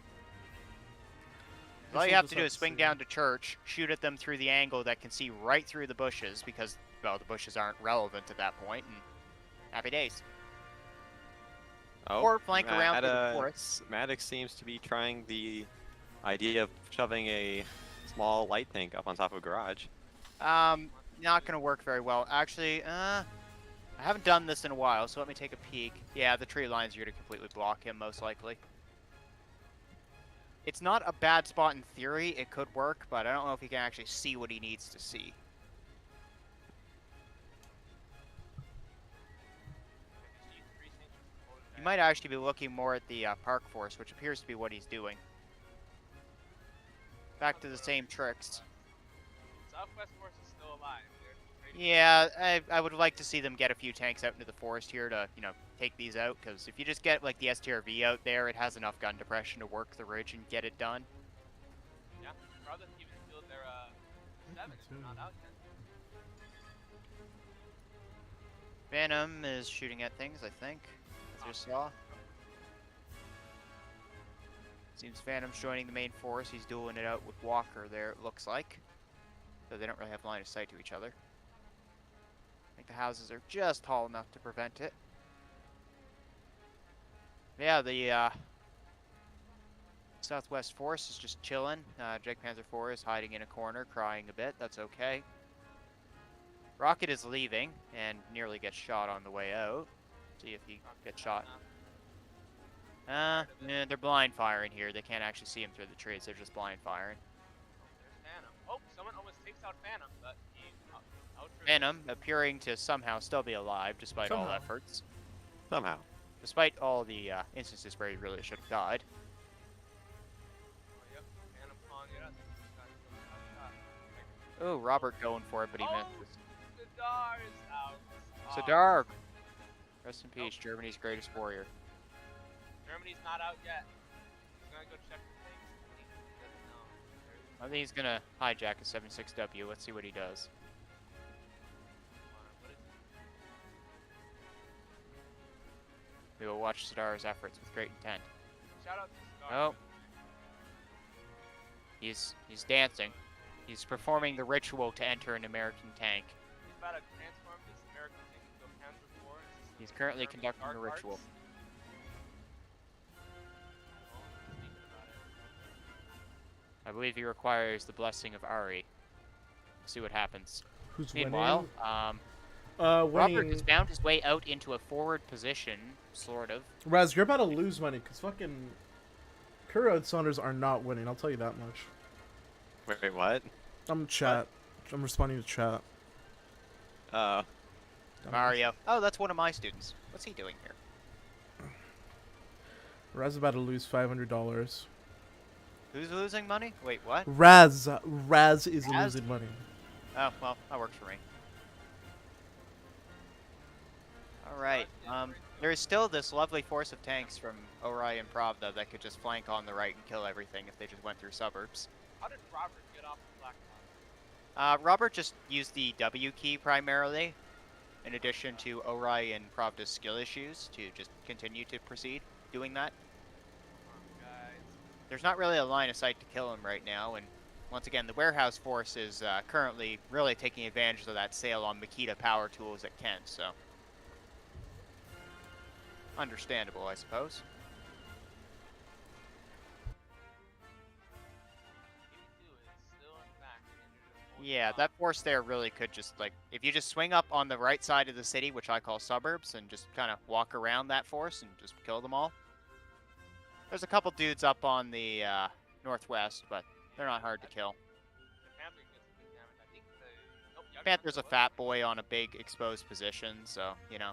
Guess all you we'll have just to do is swing see. down to church, shoot at them through the angle that can see right through the bushes because, well, the bushes aren't relevant at that point, and happy days. Oh, Or flank around through the forest. Maddox seems to be trying the idea of shoving a small light tank up on top of a garage. Not gonna work very well. Actually, I haven't done this in a while, so let me take a peek. Yeah, the tree lines are gonna completely block him, most likely. It's not a bad spot in theory. It could work, but I don't know if he can actually see what he needs to see. You might actually be looking more at the park force, which appears to be what he's doing. Back to the same tricks. Southwest force is still alive. Yeah, I would like to see them get a few tanks out into the forest here to, you know, take these out, because if you just get, like, the STRV out there, it has enough gun depression to work the ridge and get it done. Yeah, probably even feel their 7 is not out yet. Phantom is shooting at things, I think, as you saw. Seems Phantom's joining the main force. He's dueling it out with Walker there, it looks like. So they don't really have line of sight to each other. I think the houses are just tall enough to prevent it. Yeah, the Southwest Force is just chilling. Jake Panzer IV is hiding in a corner, crying a bit. That's okay. Rocket is leaving and nearly gets shot on the way out. See if he gets shot. They're blind firing here. They can't actually see him through the trees. They're just blind firing. There's Phantom. Oh, someone almost takes out Phantom, but he Phantom appearing to somehow still be alive despite all efforts. Somehow. Despite all the instances where he really should have died. Oh, yep. Phantom calling it up. Oh, Robert going for it, but he missed. Sadar is out. Oh, Sadar! Rest in peace, Germany's greatest warrior. Germany's not out yet. He's gonna go check the things. He doesn't know. I think he's gonna hijack a 76W. Let's see what he does. What is We will watch Sadar's efforts with great intent. Shout out to Sadar. Oh. He's dancing. He's performing the ritual to enter an American tank. He's about to transform this American tank into a Panzer IV. He's currently German conducting dark the ritual. arts. Well, speaking about it. I believe he requires the blessing of Ari. See what happens. Who's Meanwhile, winning? Robert Winning. has found his way out into a forward position, sort of. Raz, you're about to lose money because fucking Kuro and Saunders are not winning. I'll tell you that much. Wait, what? I'm chat. I'm responding to chat. Uh, Mario. Oh, that's one of my students. What's he doing here? Raz is about to lose $500. Who's losing money? Wait, what? Raz is Raz? losing money. Oh, well, that works for me. Alright, there is still this lovely force of tanks from Ori and Pravda that could just flank on the right and kill everything if they just went through suburbs. How did Robert get off the black box? Robert just used the W key primarily, in addition to Ori and Pravda's skill issues, to just continue to proceed doing that. Guys. There's not really a line of sight to kill him right now, and once again, the warehouse force is currently really taking advantage of that sale on Makita power tools at Kent, so understandable, I suppose. Yeah, that force there really could just, like, if you just swing up on the right side of the city, which I call suburbs, and just kind of walk around that force and just kill them all. There's a couple dudes up on the northwest, but they're not hard to kill. Panther's a fat boy on a big exposed position, so, you know.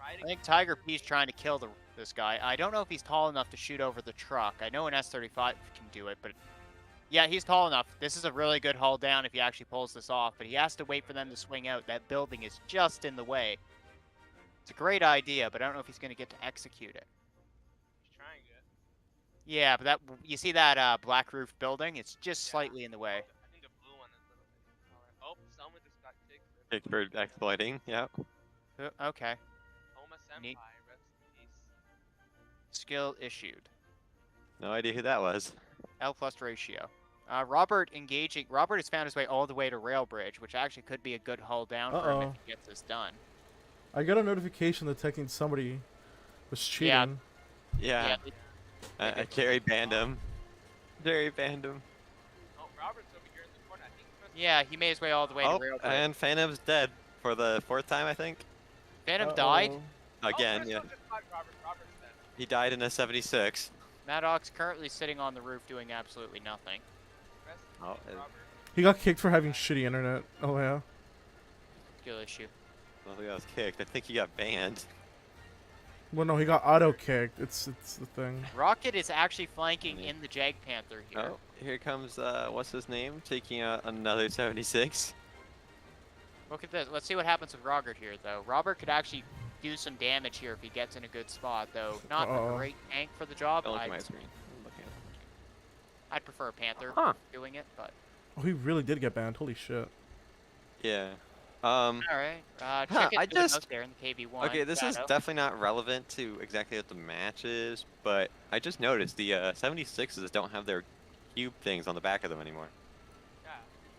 I think Tiger P's trying to kill this guy. I don't know if he's tall enough to shoot over the truck. I know an S-35 can do it, but Yeah, he's tall enough. This is a really good hull down if he actually pulls this off, but he has to wait for them to swing out. That building is just in the way. It's a great idea, but I don't know if he's going to get to execute it. He's trying it. Yeah, but you see that black roof building? It's just slightly in the way. I think the blue one is a little bit taller. Oh, someone just got kicked. Kicked for exploiting. Yep. Okay. Homa Senpai, Neat. rest in peace. Skill issued. No idea who that was. L plus ratio. Robert has found his way all the way to rail bridge, which actually could be a good hull down for him if he gets this done. I got a notification detecting somebody was cheating. Yeah. Jerry banned him. Jerry banned him. Oh, Robert's over here in the corner. I think he pressed Yeah, he made his way all the way to rail bridge. And Phantom's dead for the 4th time, I think. Phantom died. Again, oh, yeah. Robert's dead. He died in a 76. Maddox currently sitting on the roof doing absolutely nothing. Rest in Oh, peace, Robert. He got kicked for having shitty internet. Oh yeah. Skill issue. I don't think that was kicked. I think he got banned. Well, no, he got auto kicked. It's the thing. Rocket is actually flanking in the Jag Panther here. Oh, here comes, what's his name? Taking out another 76. Look at this. Let's see what happens with Robert here, though. Robert could actually do some damage here if he gets in a good spot, though. Not a great tank for the job. Don't look at my screen. I'm looking at I'd prefer a Panther doing it, but... Oh, he really did get banned. Holy shit. Yeah. Alright. Check I it just- out there in the KV1. Okay, this is Shadow. definitely not relevant to exactly what the match is, but I just noticed the 76s don't have their cube things on the back of them anymore. Yeah,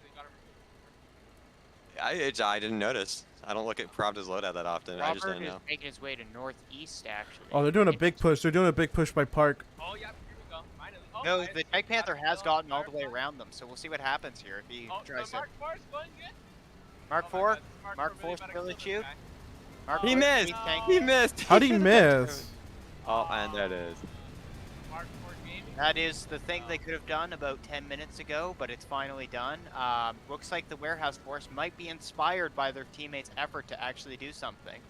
they got him removed. I didn't notice. I don't look at Pravda's loadout that often. I just Robert didn't is know. making his way to northeast, actually. Oh, they're doing a big push. They're doing a big push by Park. Oh, yeah, here we go. Finally. Oh, No, nice. the Jag Panther has gotten all the way Firefly. around them, so we'll see what happens here if he Oh, tries the to... Mark 4 is going good. Mark Oh my 4? God, this Mark really 4 better skill kill this issue? guy. Mark He 4 missed! sweet tank. He missed! How'd he miss? Oh, and there it is. Mark 4 gaming. That is the thing they could have done about 10 minutes ago, but it's finally done. Looks like the warehouse force might be inspired by their teammates' effort to actually do something.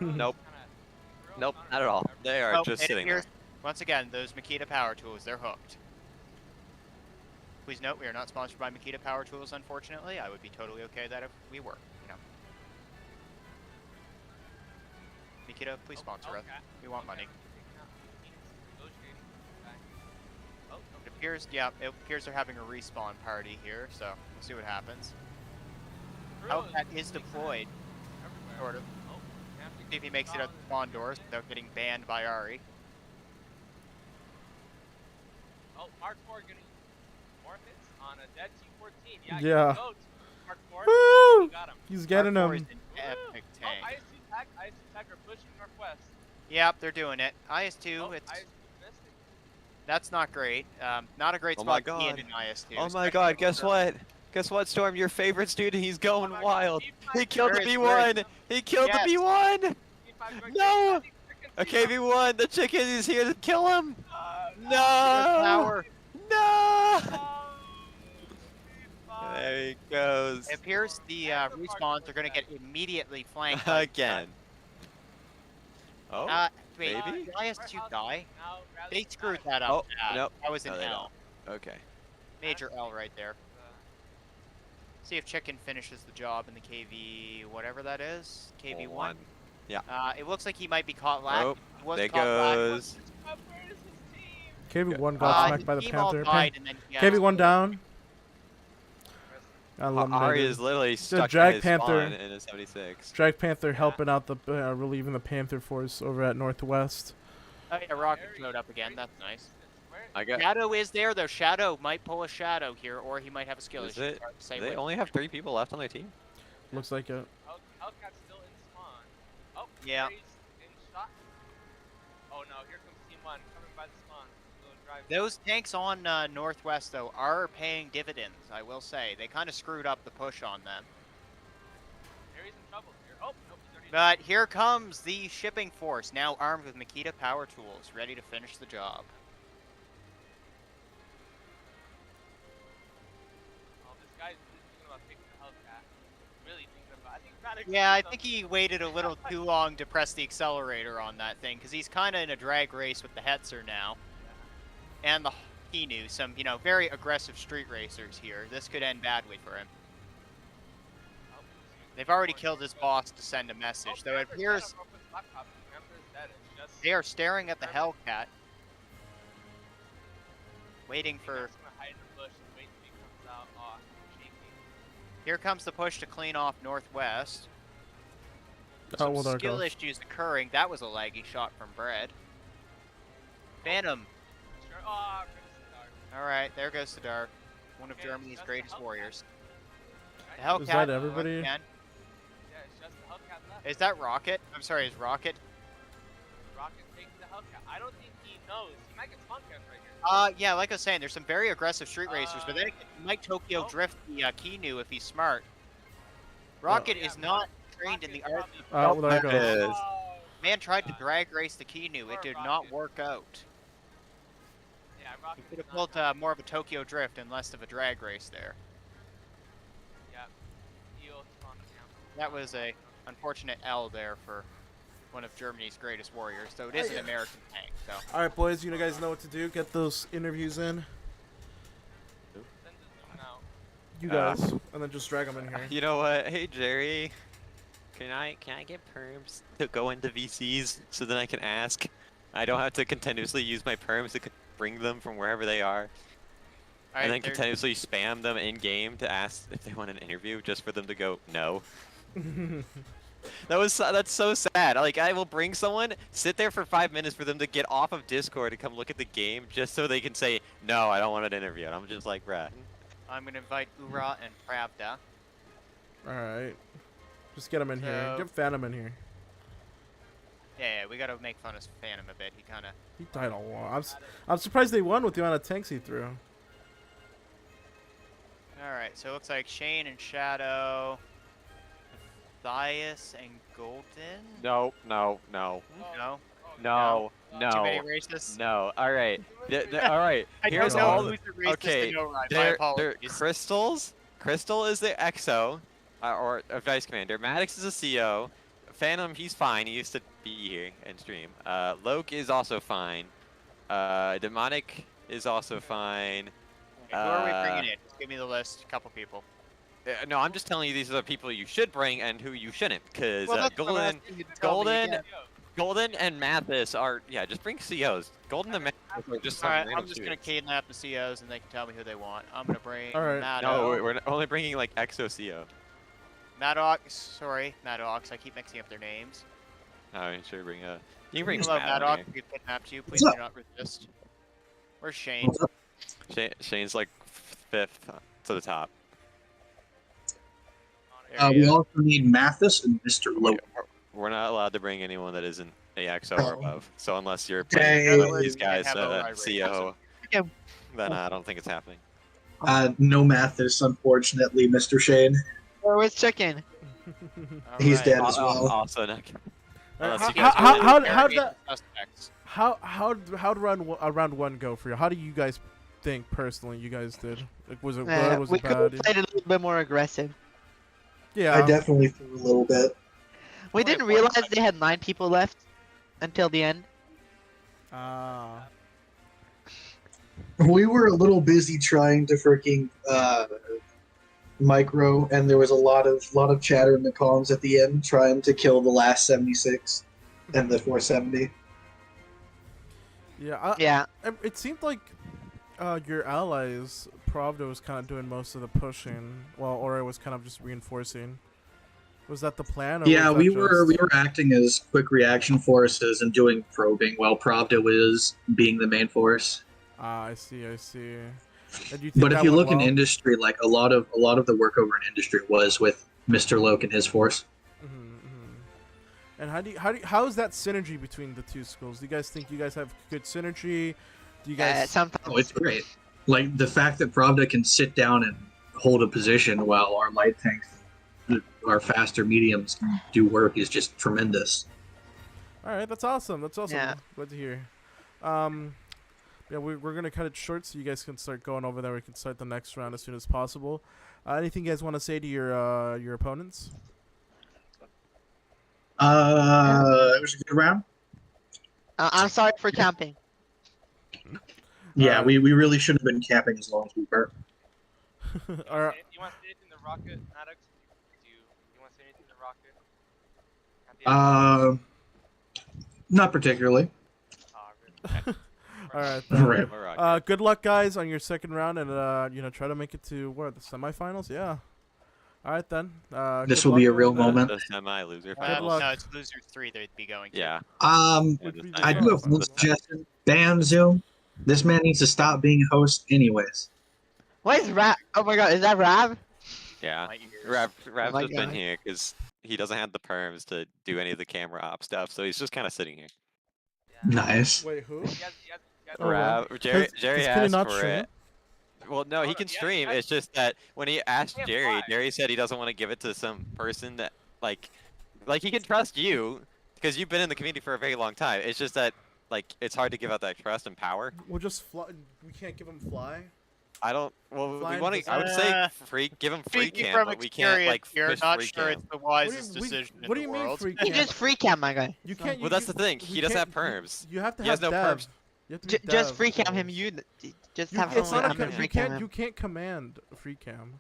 Nope. Nope, not at all. They are Oh, just it sitting there. appears- Once again, those Makita Power Tools, they're hooked. Please note, we are not sponsored by Makita Power Tools, unfortunately. I would be totally okay that if we were, you know. Makita, please sponsor us. We want money. It appears, yeah, it appears they're having a respawn party here, so we'll see what happens. Hellcat is deployed, sort of. See if he makes it out the spawn doors without getting banned by Ari. Oh, Mark 4 getting more hits on a dead T-14. Yeah. Yeah. Go, Mark 4. Woo! You got him. He's getting Mark 4 is him. an epic Oh, tank. IS-2 TAC are pushing northwest. Yep, they're doing it. IS-2, Oh, it's IS-2 missed it. that's not great. Not a great Oh my spot to be in God. IS-2. Oh my especially god, with guess the- what? Guess what, Storm? Your favorite student, he's going Oh my God, wild. T5 He killed the Where is- B1! He killed Yes. the B1! T5 going No! crazy. Okay, B1, the chicken is here to kill him! There's No! power. No! Oh, T5. There he goes. It appears the respawns are going to get immediately flanked. by- Again. Oh, Wait, maybe? did IS-2 die? Now, rather They than screwed that, that up. Oh, bad. nope. That was an No, they L. okay. Major L right there. uh, See if Chicken finishes the job in the KV, whatever that is. KV1. One. It looks like he might be caught lack. Oh, He was there caught lack. goes. Where is his team? KV1 got smacked His by the team all Panther. died, and then he got KV1 down. Ari Eliminated. is literally stuck Jag in his Panther. spawn in a 76. Drag Panther helping out the relieving the Panther force over at Northwest. Oh yeah, Rocket showed up again. That's nice. Where? I got. Shadow is there though. Shadow might pull a Shadow here, or he might have a skill Is issue. it? Hard to say They which. only have 3 people left on their team. Looks like it. Hellcat's still in spawn. Oh, Yeah. Gary's in shot. Oh no, here comes Team 1 coming by the spawn. Drive Those tanks on Northwest though are paying dividends. I will say they kind of screwed up the push on them. Gary's in trouble here. Oh, nope, he's already But here comes the shipping force, now armed with Makita power tools, ready to finish the job. Oh, this guy's thinking about taking the Hellcat. Really thinking about. I think Maddox Yeah, I needs think he waited a little too long to press the accelerator on that thing, because he's kind of in a drag race with the Hetzer now. And the Kinu, some, very aggressive street racers here. This could end badly for him. They've already killed his boss to send a message, though it appears they are staring at the Hellcat, waiting for... Here comes the push to clean off Northwest. Some skill issues occurring. That was a laggy shot from Bread. Phantom. Alright, there goes the Dark. One of Germany's greatest warriors. The Hellcat. Is that everybody? Again. Yeah, it's just the Hellcat left. Is that Rocket? I'm sorry, is Rocket? Rocket taking the Hellcat. I don't think he knows. He might get spawn camped right here. Yeah, like I was saying, there's some very aggressive street racers, but then he might Tokyo drift the Kinu if he's smart. Rocket is not trained in the art of... Oh, there it goes. Man tried to drag race the Kinu. It did not work out. Yeah, He Rocket could have built more of a Tokyo drift and less of a drag race there. Yeah. He'll spawn camp. That was a unfortunate L there for one of Germany's greatest warriors, though it is an American tank, so... Alright, boys, you guys know what to do. Get those interviews in. Send the zoom out. You guys. And then just drag them in here. You know what? Hey Jerry, can I get perms to go into VCs so then I can ask? I don't have to continuously use my perms to bring them from wherever they are, and then continuously spam them in game to ask if they want an interview, just for them to go no. That's so sad. Like, I will bring someone, sit there for 5 minutes for them to get off of Discord and come look at the game just so they can say no, I don't want an interview. And I'm just like, bruh. I'm gonna invite Ura and Pravda. Alright. Just get him in here. Get Phantom in here. Yeah, we gotta make fun of Phantom a bit. He kinda... He died a lot. I'm surprised they won with the amount of tanks he threw. Alright, so it looks like Shane and Shadow, Matthias and Golden? No. No? No. Too many racists? No. All right. Alright. I Here's don't know all. who's the racist Okay. to know, right? My They're apologies. crystals. Crystal is the XO, or a Vice Commander. Maddox is a CO. Phantom, he's fine. He used to be here and stream. Loke is also fine. Demonic is also fine. Okay, who are we bringing in? Just give me the list. A couple people. No, I'm just telling you these are the people you should bring and who you shouldn't, because Well, that's what I'm asking you to tell me again. Golden and Mathis are, yeah, just bring COs. Golden and Mathis are just some Alright, random I'm just dudes. gonna kidnap the COs and they can tell me who they want. I'm gonna bring Alright. Maddox. No, we're only bringing like EXO CO. Maddox, sorry, Maddox. I keep mixing up their names. Oh, sure, bring you can bring Hello, Spat Maddox. in We kidnapped you. Please do not resist. Where's Shane? here. Shane's like 5th to the top. There he We is. also need Mathis and Mr. Loke. We're not allowed to bring anyone that isn't a EXO or above. So unless you're Dang. playing one of these guys Have a rivalry. CO, Yeah. then I don't think it's happening. No Mathis, unfortunately, Mr. Shane. Oh, it's chicken. He's Alright. dead as well. Also, not. Unless How you guys how really- how'd that Suspects. how'd round one go for you? How do you guys think personally you guys did? Like, was it Uh, good? Was we it could have bad? played a little bit more aggressive. Yeah. I definitely threw a little bit. We Only didn't one realize time. they had 9 people left until the end. Ah. We were a little busy trying to freaking micro, and there was a lot of chatter in the comms at the end trying to kill the last 76 and the 470. Yeah. Yeah. It seemed like your allies, Pravda, was kind of doing most of the pushing, while Ora was kind of just reinforcing. Was that the plan? Or Yeah, was that we were acting as quick reaction forces and doing probing, while Pravda was being the main force. Ah, I see. And you think But if that you went look in well? industry, like a lot of the work over in industry was with Mr. Loke and his force. And how is that synergy between the two schools? Do you guys think you guys have good synergy? Do you guys? Sometimes. Oh, it's great. Like the fact that Pravda can sit down and hold a position while our light tanks, our faster mediums, do work is just tremendous. All right, that's awesome. Yeah. Glad to hear. Yeah, we're gonna cut it short so you guys can start going over there. We can start the next round as soon as possible. Anything you guys want to say to your opponents? It was a good round. I'm sorry for camping. Yeah, Alright. we really should have been camping as long as we were. All right. You want to say anything to Rocket, Maddox? Do you want to say anything to Rocket? At the end? Not particularly. Really? All right. Then. Right. We're rock. Good luck, guys, on your second round, and try to make it to what, the semifinals. Yeah. All right then. This good will be luck a real and, moment. The semi-loser Good finals. luck. No, it's losers 3 they'd be going to. Yeah. Would be I do have one the suggestion. Bam, Zoom. This man needs to stop being a host, anyways. What is Rab? Oh my god, is that Rab? Yeah. My ears. Rav's my just been God. here because he doesn't have the perms to do any of the camera op stuff, so he's just kind of sitting here. Nice. Wait, who? He has Oh, wow. Jerry Can he asked not for stream? it. Well, no, he no, can he has- stream. he has- It's just that when he asked can't Jerry, fly. Jerry said he doesn't want to give it to some person that like he can trust you because you've been in the community for a very long time. It's just that like it's hard to give out that trust and power. We'll just fly. We can't give him fly. I don't. Well, Flying we want to. I would Uh, say give him free Speaking cam, from but we can't experience, like you're push not free sure cam. it's the wisest decision What do in you the mean world. free You cam? can just free cam my guy. You can't. Well, that's the thing. you He doesn't have can't- perms. You have to He have has no dev. perms. You have to be Just dev free cam for him. this. Just You, have it's someone not a, I'm you free cam can't. him. You can't command free cam.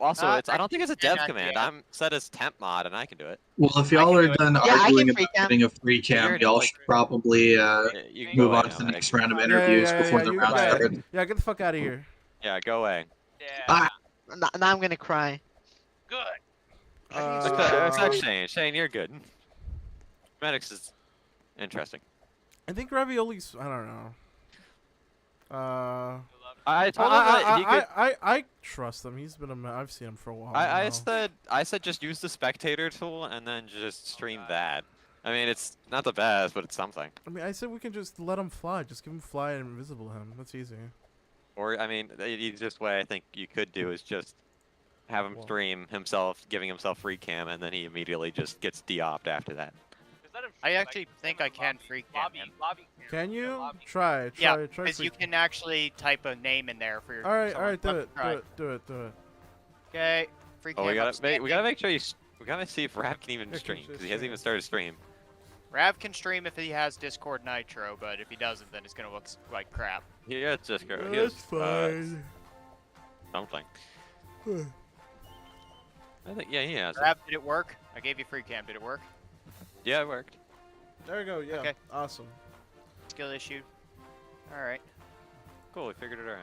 Also, Uh, I don't think it's a dev actually, command. yeah. I'm set as temp mod, and I can do it. Well, if I y'all can are do it. done Yeah, I arguing can free about cam. getting a free cam, You're y'all like- should probably Yeah, you can move go on away to the now, next Alex. round of Yeah, interviews yeah, before yeah, the you round got it. starts. Yeah, get the fuck out of here. Yeah, go away. Yeah. Ah. Now I'm gonna cry. Good. Except Shane. Shane, you're good. Maddox is interesting. I think Ravioli's. I don't know. I told him that he could. I trust him. He's been I've seen him for a while. I now. said just use the spectator tool and then just stream that. I mean, it's not the best, but it's something. I mean, I said we can just let him fly. Just give him fly and invisible him. That's easy. Or I mean, the easiest way I think you could do is just have him Well. stream himself, giving himself free cam, and then he immediately just gets de-opt after that. Just let him I shoot, actually think I can free cam lobby, him. lobby cam. Can you Lobby. try? Yeah, Try. because free you cam. can actually type a name in there for your. All right, someone. do Let it, me try. do it. Okay, free cam. Oh, we gotta upstanding. make sure we gotta see if Rap can even Yeah, can stream you because he hasn't stream? even started stream. Rav can stream if he has Discord Nitro, but if he doesn't, then it's gonna look like crap. Yeah, it's just go. He That's has, fine. something. I think he has. It. Rav, did it work? I gave you free cam. Did it work? Yeah, it worked. There you go. Yeah. Okay. Awesome. Skill issue. All right. Cool, we figured it out.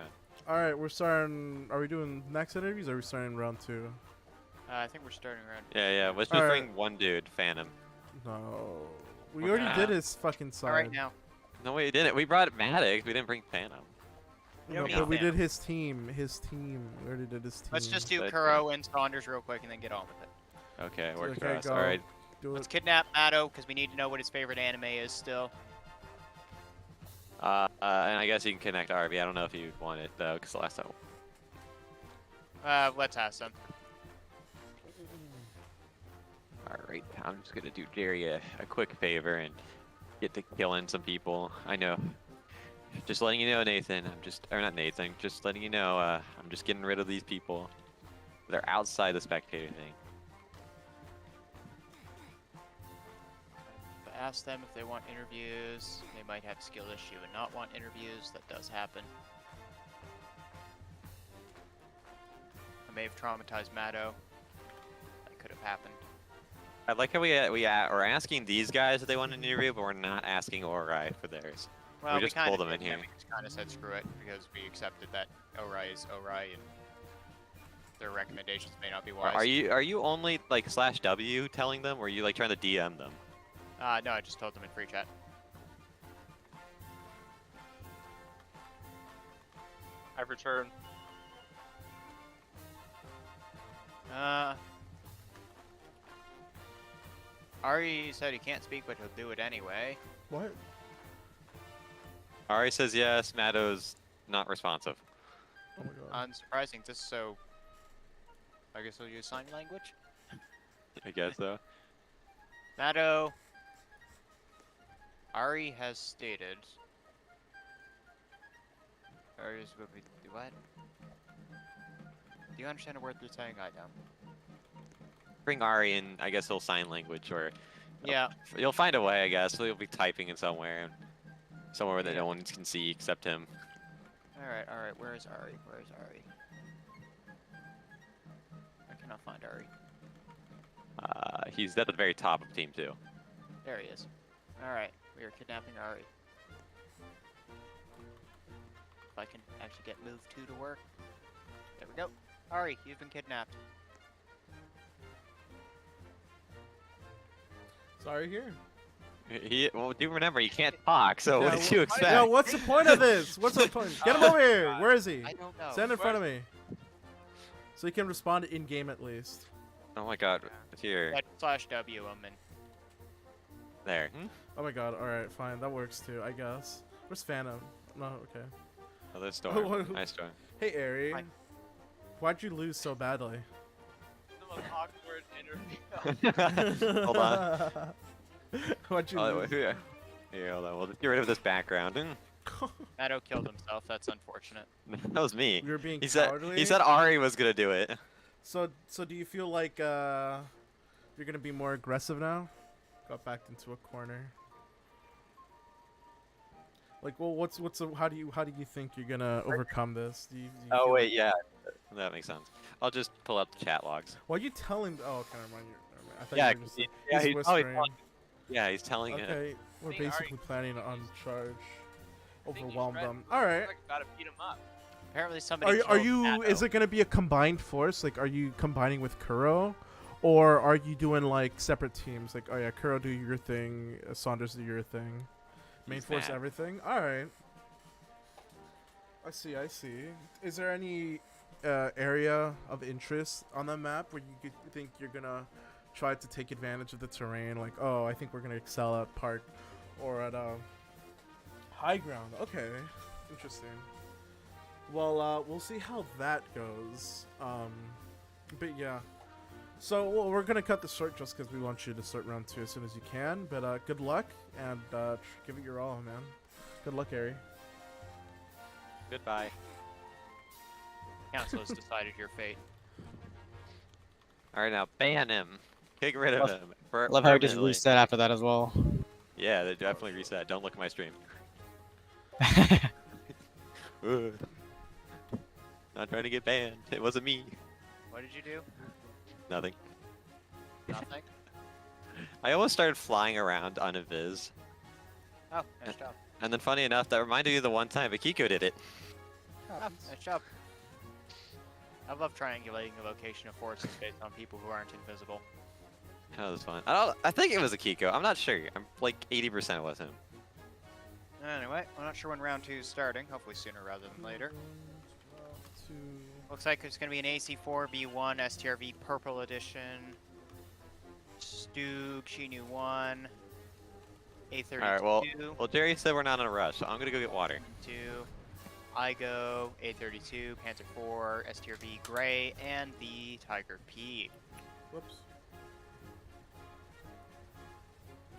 All right, we're starting. Are we doing next interviews? Or are we starting round 2? I think we're starting around. Yeah. Let's just Alright. bring one dude, Phantom. No. We Okay. already did his fucking side. All right now. No, we didn't. We brought Maddox. We didn't bring Phantom. No, we but we did. did his team. His team. We already did his team. Let's just do That's Kuro and Saunders real quick and then get on with it. Okay, it worked for Okay, us. go. All right. do Let's it. kidnap Matto because we need to know what his favorite anime is still. And I guess you can connect RV. I don't know if you want it though, because last time. Let's ask them. All right, I'm just gonna do Jerry a quick favor and get to killing some people. I know. Just letting you know, Nathan. Or not Nathan. Just letting you know. I'm just getting rid of these people. They're outside the spectator thing. Ask them if they want interviews. They might have skill issue and not want interviews. That does happen. I may have traumatized Matto. That could have happened. I like how we're asking these guys if they want an interview, but we're not asking Ori for theirs. Well, just kinda pulled them did, in yeah, here. We just kind of said screw it because we accepted that Ori is Ori and their recommendations may not be wise. Are you only like /W telling them, or are you like trying to DM them? No, I just told them in free chat. I've returned. Ari said he can't speak, but he'll do it anyway. What? Ari says yes. Matto's not responsive. Oh my god. Unsurprising, just so. I guess we'll use sign language. I guess so. Matto. Ari has stated. Ari is what we do. What? Do you understand a word they're saying? I don't. Bring Ari in. I guess he'll sign language, or Yeah. you'll find a way. I guess he'll be typing in somewhere that no one can see except him. Alright, where is Ari? Where is Ari? I cannot find Ari. He's at the very top of Team 2. There he is. Alright, we are kidnapping Ari. If I can actually get move 2 to work. There we go. Ari, you've been kidnapped. Sorry here. Well, do remember, he can't talk, so Yeah, what did you expect? Yeah, what's the point of this? What's the point? Get him over here. God. Where is he? I don't know. Stand in front of me. So he can respond in game at least. Oh my god, here. /W him and There. Oh my god. All right, fine. That works too, I guess. Where's Phantom? No, okay. Oh, there's Storm. Nice Storm. Hey, Ari. Hi. Why'd you lose so badly? The most awkward interview. Hold on. Why'd you Oh, lose? wait, here, hold on. We'll just get rid of this background. Meadow killed himself. That's unfortunate. That was me. You're being He cowardly. said Ari was gonna do it. So do you feel like you're gonna be more aggressive now? Got backed into a corner. Like, well, how do you think you're gonna overcome this? Do you Oh feel wait, like- yeah, that makes sense. I'll just pull up the chat logs. Why are you telling? Oh, okay, never mind. I thought Yeah, you were just, yeah, he's whispering. He's telling it. Okay, we're Hey, Ari. basically planning on charge. I think you Overwhelm should them. All right. Like, gotta beat him up. Apparently somebody Are killed you? Meadow. Is it gonna be a combined force? Like, are you combining with Kuro, or are you doing like separate teams? Like, oh yeah, Kuro do your thing, Saunders do your thing, main He's force mad. everything. All right. I see. Is there any area of interest on the map where you think you're gonna try to take advantage of the terrain? Like, oh, I think we're gonna excel at park or at high ground. Okay, interesting. Well, we'll see how that goes. But yeah. So we're gonna cut this short just because we want you to start round 2 as soon as you can. But good luck and give it your all, man. Good luck, Ari. Goodbye. Council has decided your fate. All right, now ban him. Get rid of him. Love how it just permanently. reset after that as well. Yeah, they definitely reset. Don't look at my stream. Ugh. Not trying to get banned. It wasn't me. What did you do? Nothing. Nothing? I almost started flying around on a viz. Oh, nice job. And then funny enough, that reminded you of the one time Akiko did it. Oh, nice job. I love triangulating the location of forces based on people who aren't invisible. That was fun. I think it was Akiko. I'm not sure. I'm like 80% it was him. Anyway, I'm not sure when round 2 is starting. Hopefully sooner rather than later. Two. Looks like it's going to be an AC4 B1 STRV Purple Edition. Stug, Chinu 1. A32. Alright, well, Jerry said we're not in a rush, so I'm gonna go get water. 2. Igo, A32, Panther 4, STRV Gray, and the Tiger P. Whoops.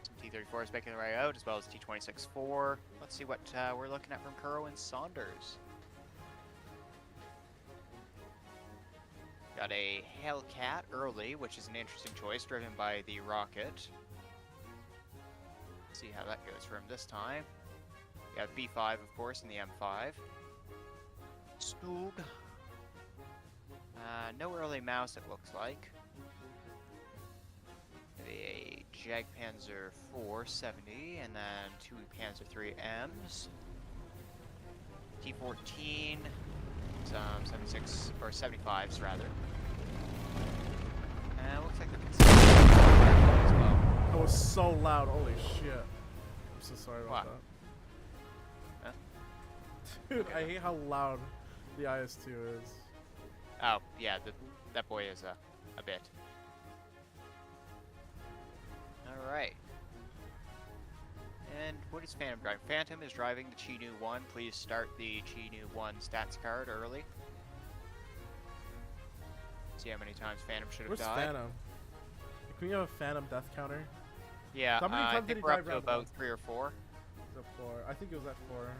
Some T34 is making the way out, as well as T26-4. Let's see what we're looking at from Kuro and Saunders. Got a Hellcat early, which is an interesting choice, driven by the rocket. See how that goes for him this time. We have B5, of course, in the M5. Stug. No early mouse, it looks like. A Jagdpanzer 470, and then 2 Panzer 3Ms. T14, some 76 or 75s rather. Looks like they're considering as well. That was so loud. Holy shit. I'm so sorry about What? that. Dude, I hate how loud the IS-2 is. Oh yeah, that boy is a bit. All right. And what is Phantom driving? Phantom is driving the Chinu 1. Please start the Chinu 1 stats card early. See how many times Phantom should have Where's died. Phantom? Can we have a Phantom death counter? Yeah, How many I times did think he we're die up to round about one? 3 or 4. Is it 4? I think it was at 4.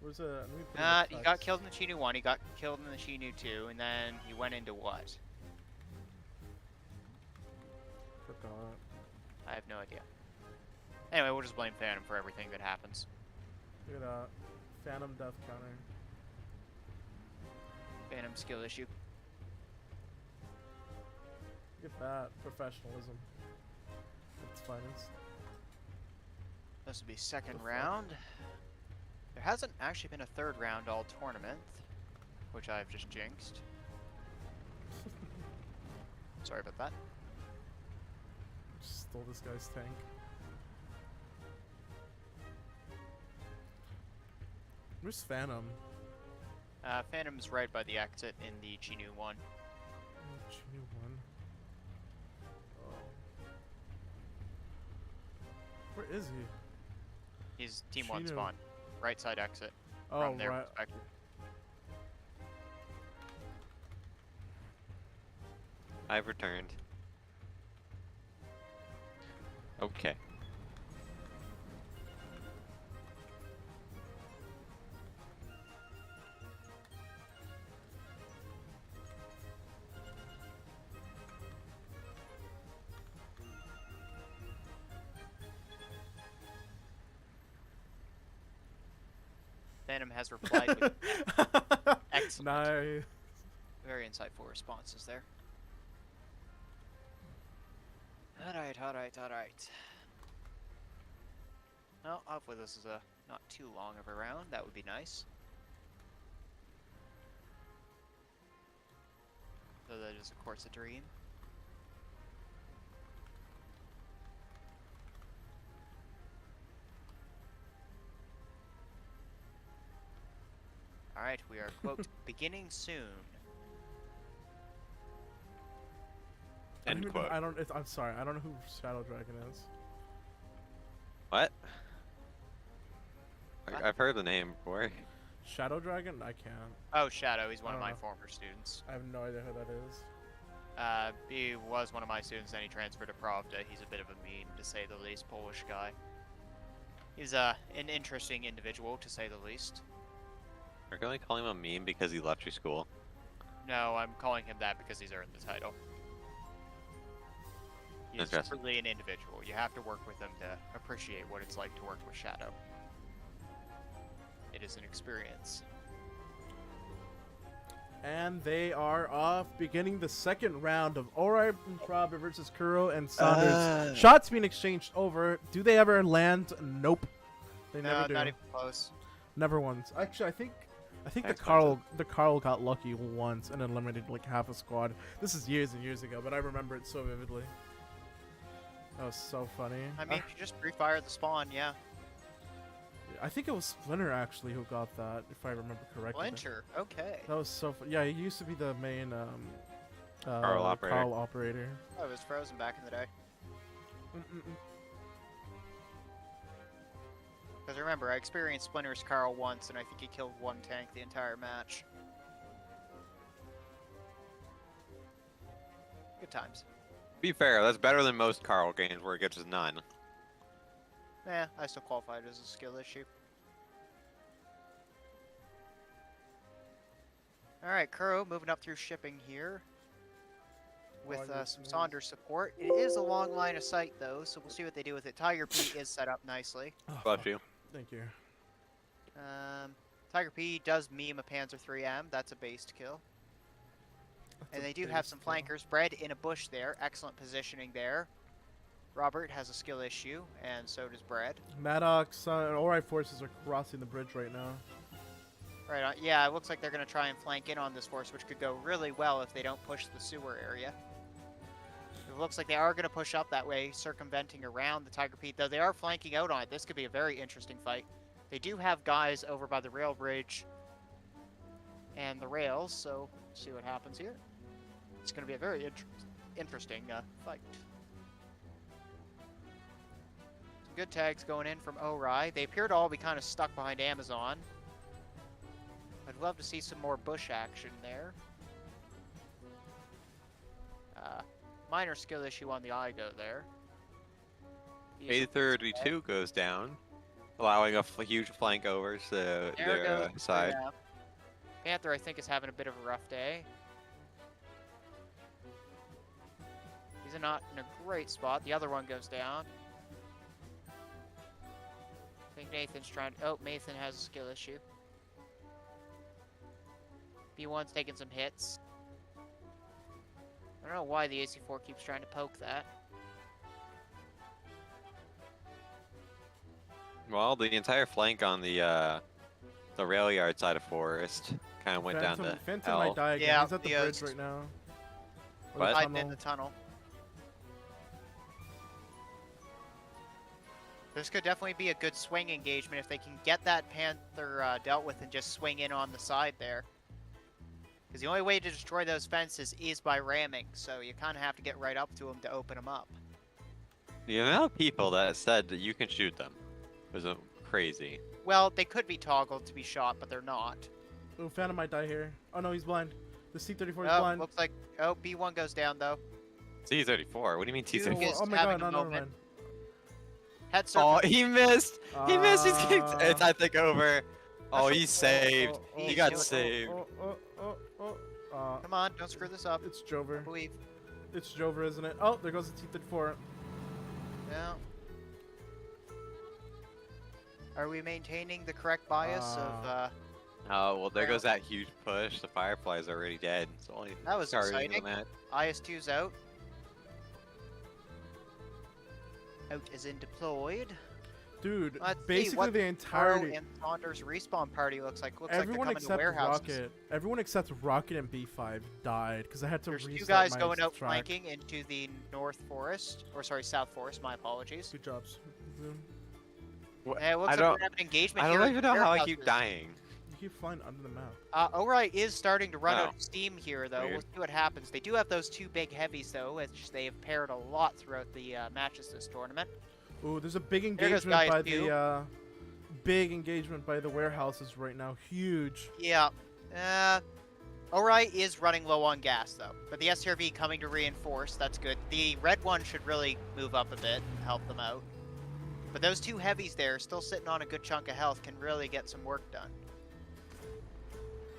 Where's let me put it in He got text. killed in the Chinu 1, he got killed in the Chinu 2, and then he went into what? Forgot. I have no idea. Anyway, we'll just blame Phantom for everything that happens. Look at that. Phantom death counter. Phantom skill issue. Look at that professionalism. That's finest. This will be second The fuck? round. There hasn't actually been a third round all tournament, which I've just jinxed. Sorry about that. Stole this guy's tank. Where's Phantom? Phantom's right by the exit in the Chinu one. Oh, Chinu one. Oh. Where is he? He's team 1 Chinu. spawn. Right side exit. Oh, From their right. perspective. I've returned. Okay. Phantom has replied with excellent. Nice. Very insightful responses there. Alright, alright, alright. Well, hopefully this is a not too long of a round. That would be nice. So that is, of course, a dream. Alright, we are, quote, beginning soon. End quote. I'm sorry. I don't know who Shadow Dragon is. What? What? I've heard the name before. Shadow Dragon? I can't. Oh, Shadow, he's one I of don't my know. former students. I have no idea who that is. He was one of my students, then he transferred to Pravda. He's a bit of a meme, to say the least, Polish guy. He's an interesting individual, to say the least. We're going to call him a meme because he left your school. No, I'm calling him that because he's earned the title. He's Interesting. truly an individual. You have to work with him to appreciate what it's like to work with Shadow. It is an experience. And they are off, beginning the second round of Ori and Prabha versus Kuro and Saunders. Shots being exchanged over. Do they ever land? Nope. They No, never do. not even close. Never once. Actually, I think the Thanks, Carl got lucky once and eliminated like half a squad. This is years and years ago, but I remember it so vividly. That was so funny. I mean, you just pre-fire the spawn, yeah. I think it was Splinter actually who got that, if I remember correctly. Splinter, okay. That was so fun. Yeah, he used to be the main Carl operator. Carl operator. Oh, it was frozen back in the day. Because remember, I experienced Splinter's Carl once, and I think he killed one tank the entire match. Good times. Be fair, that's better than most Carl games where it gets none. Eh, I still qualified as a skill issue. Alright, Kuro moving up through shipping here. With some Saunders support. It is a long line of sight though, so we'll see what they do with it. Tiger P is set up nicely. Oh, Bless fuck. you. Thank you. Tiger P does meme a Panzer 3M. That's a based kill. And they do have some flankers. Bred in a bush there. Excellent positioning there. Robert has a skill issue, and so does Bred. Maddox and Ori forces are crossing the bridge right now. Right on. Yeah, it looks like they're going to try and flank in on this force, which could go really well if they don't push the sewer area. It looks like they are going to push up that way, circumventing around the Tiger P, though they are flanking out on it. This could be a very interesting fight. They do have guys over by the rail bridge and the rails, so let's see what happens here. It's going to be a very interesting fight. Some good tags going in from Ori. They appear to all be kind of stuck behind Amazon. I'd love to see some more bush action there. Minor skill issue on the IGO there. A32 goes down, allowing a huge flank over to There their goes side. the, Panther, I think, is having a bit of a rough day. He's not in a great spot. The other one goes down. I think Nathan's trying to... Oh, Nathan has a skill issue. B1's taking some hits. I don't know why the AC4 keeps trying to poke that. Well, the entire flank on the rail yard side of Forest kind of went down to Phantom hell. might die again. Yeah, He's at the the, bridge right now. Or the What? Hiding in tunnel. the tunnel. This could definitely be a good swing engagement if they can get that Panther dealt with and just swing in on the side there. Because the only way to destroy those fences is by ramming, so you kind of have to get right up to them to open them up. The amount of people that said that you can shoot them was crazy. Well, they could be toggled to be shot, but they're not. Ooh, Phantom might die here. Oh no, he's blind. The C-34 is Oh, blind. looks like... Oh, B1 goes down, though. T-34? What do you mean T-34? is Oh my having god, a no, never moment. mind. Head Oh, surface. he missed! He missed! He's kicked! Ah. It's, I think, over. Oh, That's he's saved. He He's got doing it. saved. Come on, don't screw this up. It's I Jover. believe. It's Jover, isn't it? Oh, there goes the T-34. Yeah. Are we maintaining the correct bias of... Oh, well, there Well. goes that huge push. The Firefly's already dead. It's only That was starting exciting. the match. IS-2's out. Out is in deployed. Dude, Let's see basically what the Taro entirety. and Saunders respawn party looks like. Looks Everyone like they're coming to except warehouses. Rocket. Everyone except Rocket and B5 died because I had to There's reset two guys my going out track. flanking into the North Forest. Or sorry, South Forest, my apologies. Good jobs. Zoom. Hey, it looks I like don't- we're having an engagement I here don't at even know how I keep warehouses. dying. You keep flying under the map. Ori is starting to run Oh. out of steam here, though. Weird. We'll see what happens. They do have those two big heavies, though, which they have paired a lot throughout the matches this tournament. Ooh, there's a big There goes engagement by guys two. the big engagement by the warehouses right now. Huge. Yeah. Ori is running low on gas, though. But the SRV coming to reinforce, that's good. The red one should really move up a bit and help them out. But those two heavies there, still sitting on a good chunk of health, can really get some work done.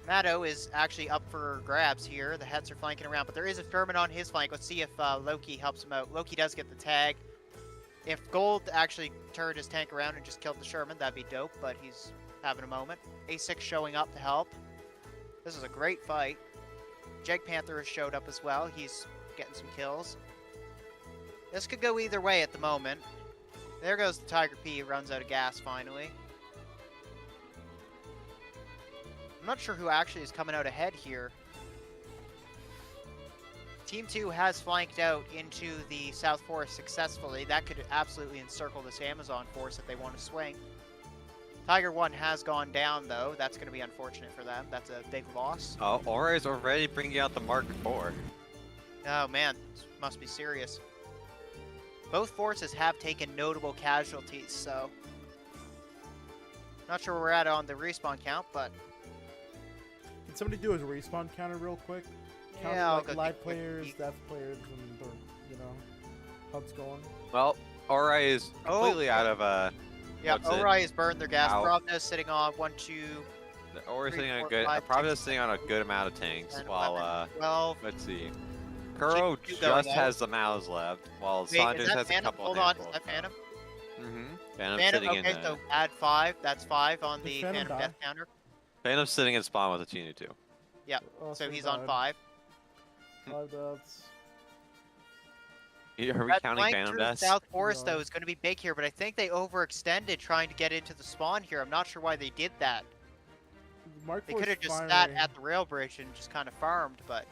Matto is actually up for grabs here. The Hets are flanking around, but there is a Sherman on his flank. Let's see if Loki helps him out. Loki does get the tag. If Gold actually turned his tank around and just killed the Sherman, that'd be dope, but he's having a moment. A6 showing up to help. This is a great fight. Jag Panther has showed up as well. He's getting some kills. This could go either way at the moment. There goes the Tiger P, runs out of gas finally. I'm not sure who actually is coming out ahead here. Team 2 has flanked out into the South Forest successfully. That could absolutely encircle this Amazon force if they want to swing. Tiger 1 has gone down, though. That's going to be unfortunate for them. That's a big loss. Oh, Aura is already bringing out the Mark IV. Oh, man. This must be serious. Both forces have taken notable casualties, so... Not sure where we're at on the respawn count, but... Can somebody do a respawn counter real quick? Count Yeah, I'll like go take live a quick players, peek. death players, and the, you know, how it's going. Well, Aura is completely out of Yeah, What's it? Ori has burned their gas. Ow. Bravna's sitting on 1, 2, Aura's 3, sitting on a 4, good. 5, Probably 6, sitting on a good amount of tanks. 10, While 11, 12. let's see, Kuro Chief, you going just out? has the Mals left, while Wait, Saunders is that has a Phantom? couple. Hold on, is that Phantom? Mm-hmm. Phantom's Phantom, sitting okay, in. so add 5. That's 5 on Did the Phantom Phantom die? death counter. Phantom's sitting in spawn with a Chinu too. Oh, So he's died. on 5. 5 deaths. Are we That counting flank Phantom through deaths? South Forest, No. though, is going to be big here, but I think they overextended trying to get into the spawn here. I'm not sure why they did that. Mark They 4 could is have just sat firing. at the rail bridge and just kind of farmed, but...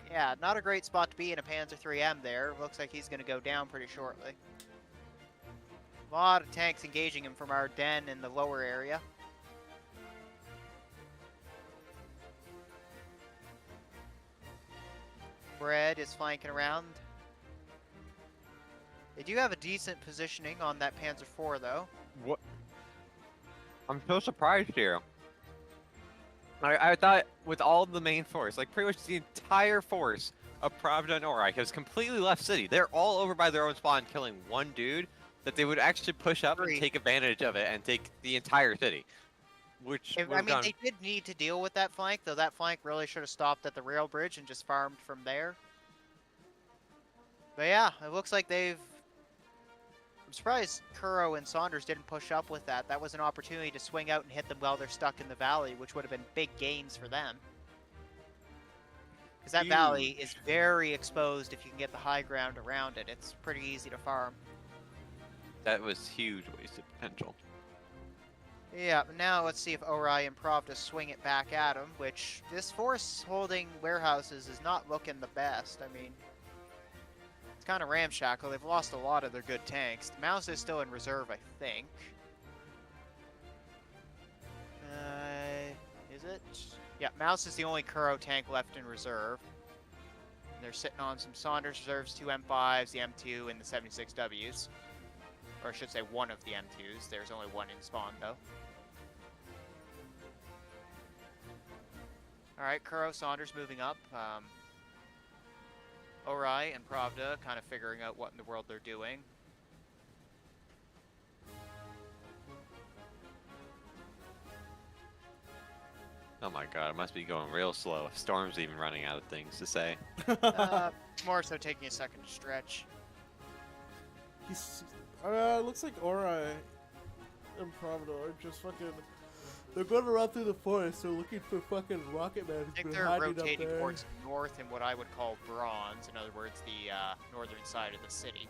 Yeah, not a great spot to be in a Panzer 3M there. Looks like he's going to go down pretty shortly. A lot of tanks engaging him from our den in the lower area. Bread is flanking around. They do have a decent positioning on that Panzer IV, though. What? I'm so surprised here. I thought with all the main force, like pretty much the entire force of Pravda and Ori has completely left city. They're all over by their own spawn killing one dude, that they would actually push up Agree. and take advantage of it and take the entire city. Which I would've mean, gone- they did need to deal with that flank, though that flank really should have stopped at the rail bridge and just farmed from there. But yeah, it looks like they've I'm surprised Kuro and Saunders didn't push up with that. That was an opportunity to swing out and hit them while they're stuck in the valley, which would have been big gains for them. Because that valley is very exposed if you can get the high ground around it. It's pretty easy to farm. That was huge wasted potential. Yeah, but now let's see if Ori and Pravda swing it back at him, which this force holding warehouses is not looking the best. I mean, it's kind of ramshackle. They've lost a lot of their good tanks. Mouse is still in reserve, I think. Is it? Yeah, Mouse is the only Kuro tank left in reserve. They're sitting on some Saunders reserves, 2 M5s, the M2, and the 76Ws. Or I should say one of the M2s. There's only one in spawn, though. Alright, Kuro, Saunders moving up. Ori and Pravda kind of figuring out what in the world they're doing. Oh my god, it must be going real slow. Storm's even running out of things to say. More so taking a second to stretch. He's, looks like Ori and Pravda are just fucking. They're going to run through the forest. They're looking for fucking Rocket Man. I think they're rotating towards north in what I would call bronze. In other words, the northern side of the city.